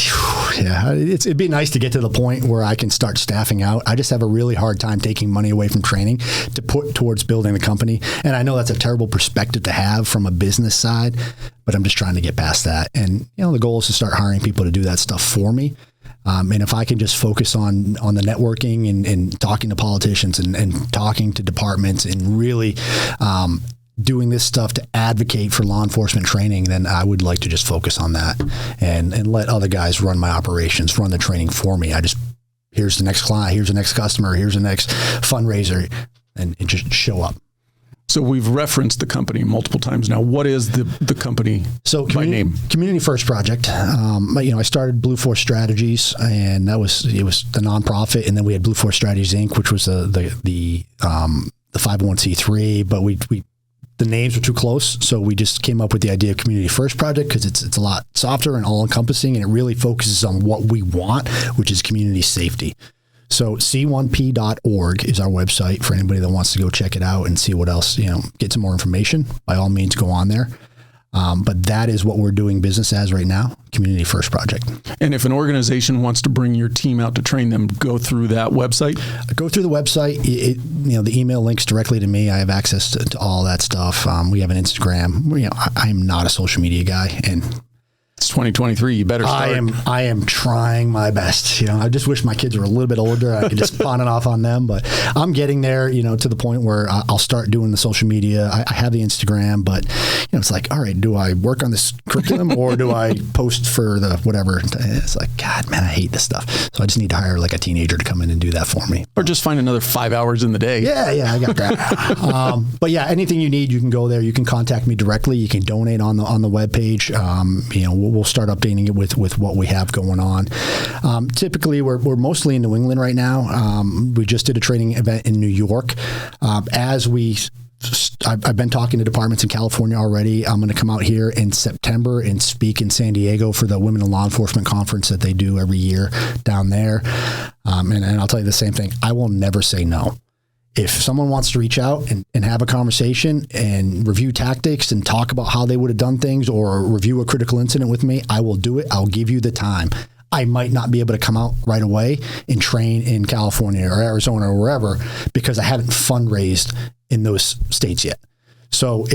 Yeah, it'd be nice to get to the point where I can start staffing out. I just have a really hard time taking money away from training to put towards building the company. And I know that's a terrible perspective to have from a business side, but I'm just trying to get past that. And the goal is to start hiring people to do that stuff for me. And if I can just focus on the networking and talking to politicians and talking to departments and really doing this stuff to advocate for law enforcement training, then I would like to just focus on that and let other guys run my operations, run the training for me. Here's the next client, here's the next customer, here's the next fundraiser, and just show up. So we've referenced the company multiple times now. What is the company by name? Community First Project. I started Blue Force Strategies, and it was the nonprofit, and then we had Blue Force Strategies Inc., which was the 501c3. But the names were too close, so we just came up with the idea of Community First Project because it's a lot softer and all encompassing, and it really focuses on what we want, which is community safety. So c1p.org is our website for anybody that wants to go check it out and see what else, get some more information. By all means, go on there. But that is what we're doing business as right now, Community First Project. And if an organization wants to bring your team out to train them, go through that website? Go through the website. The email links directly to me. I have access to all that stuff. We have an Instagram. I'm not a social media guy, and it's 2023. You better start. I am trying my best. I just wish my kids were a little bit older. I could just pawn it off on them, but I'm getting there, to the point where I'll start doing the social media. I have the Instagram, but it's like, all right, do I work on this curriculum or do I post for the whatever? It's like, God, man, I hate this stuff. So I just need to hire like a teenager to come in and do that for me. Or just find another 5 hours in the day. Yeah, I got that. But yeah, anything you need, you can go there. You can contact me directly. You can donate on the webpage. We'll start updating it with what we have going on. Typically, we're mostly in New England right now. We just did a training event in New York. I've been talking to departments in California already. I'm going to come out here in September and speak in San Diego for the Women in Law Enforcement Conference that they do every year down there. And I'll tell you the same thing. I will never say no. If someone wants to reach out and have a conversation and review tactics and talk about how they would have done things or review a critical incident with me, I will do it. I'll give you the time. I might not be able to come out right away and train in California or Arizona or wherever because I haven't fundraised in those states yet. So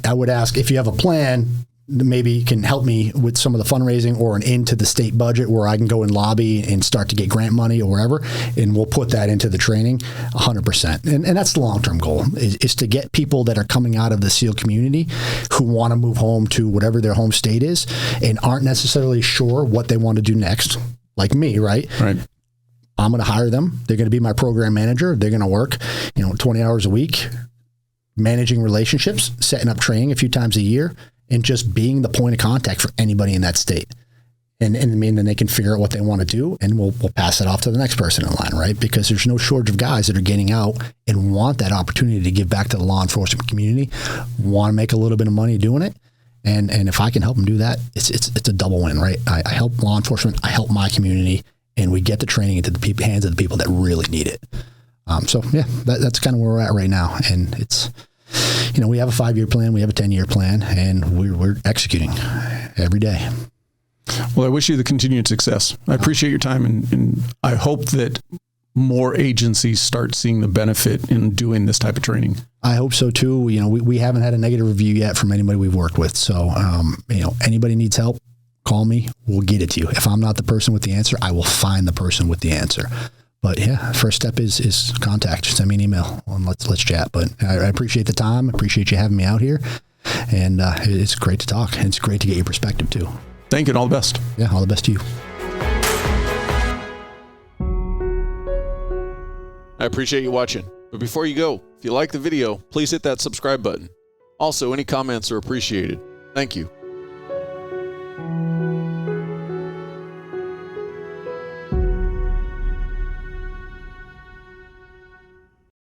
I would ask if you have a plan, maybe you can help me with some of the fundraising or an into the state budget where I can go and lobby and start to get grant money or wherever, and we'll put that into the training 100%. And that's the long-term goal is to get people that are coming out of the SEAL community who want to move home to whatever their home state is and aren't necessarily sure what they want to do next, like me, right? Right. I'm going to hire them. They're going to be my program manager. They're going to work, 20 hours a week, managing relationships, setting up training a few times a year, and just being the point of contact for anybody in that state. And then they can figure out what they want to do, and we'll pass it off to the next person in line, right? Because there's no shortage of guys that are getting out and want that opportunity to give back to the law enforcement community, want to make a little bit of money doing it. And if I can help them do that, it's a double win, right? I help law enforcement, I help my community, and we get the training into the hands of the people that really need it. So yeah, that's kind of where we're at right now. And it's, we have a 5-year plan, we have a 10-year plan, and we're executing every day. Well, I wish you the continued success. I appreciate your time, and I hope that more agencies start seeing the benefit in doing this type of training. I hope so too. We haven't had a negative review yet from anybody we've worked with. So, anybody needs help, call me, we'll get it to you. If I'm not the person with the answer, I will find the person with the answer. But yeah, first step is contact. Send me an email and let's chat. But I appreciate the time. I appreciate you having me out here. And it's great to talk. And it's great to get your perspective too. Thank you, and all the best. Yeah, all the best to you. I appreciate you watching. But before you go, if you like the video, please hit that subscribe button. Also, any comments are appreciated. Thank you.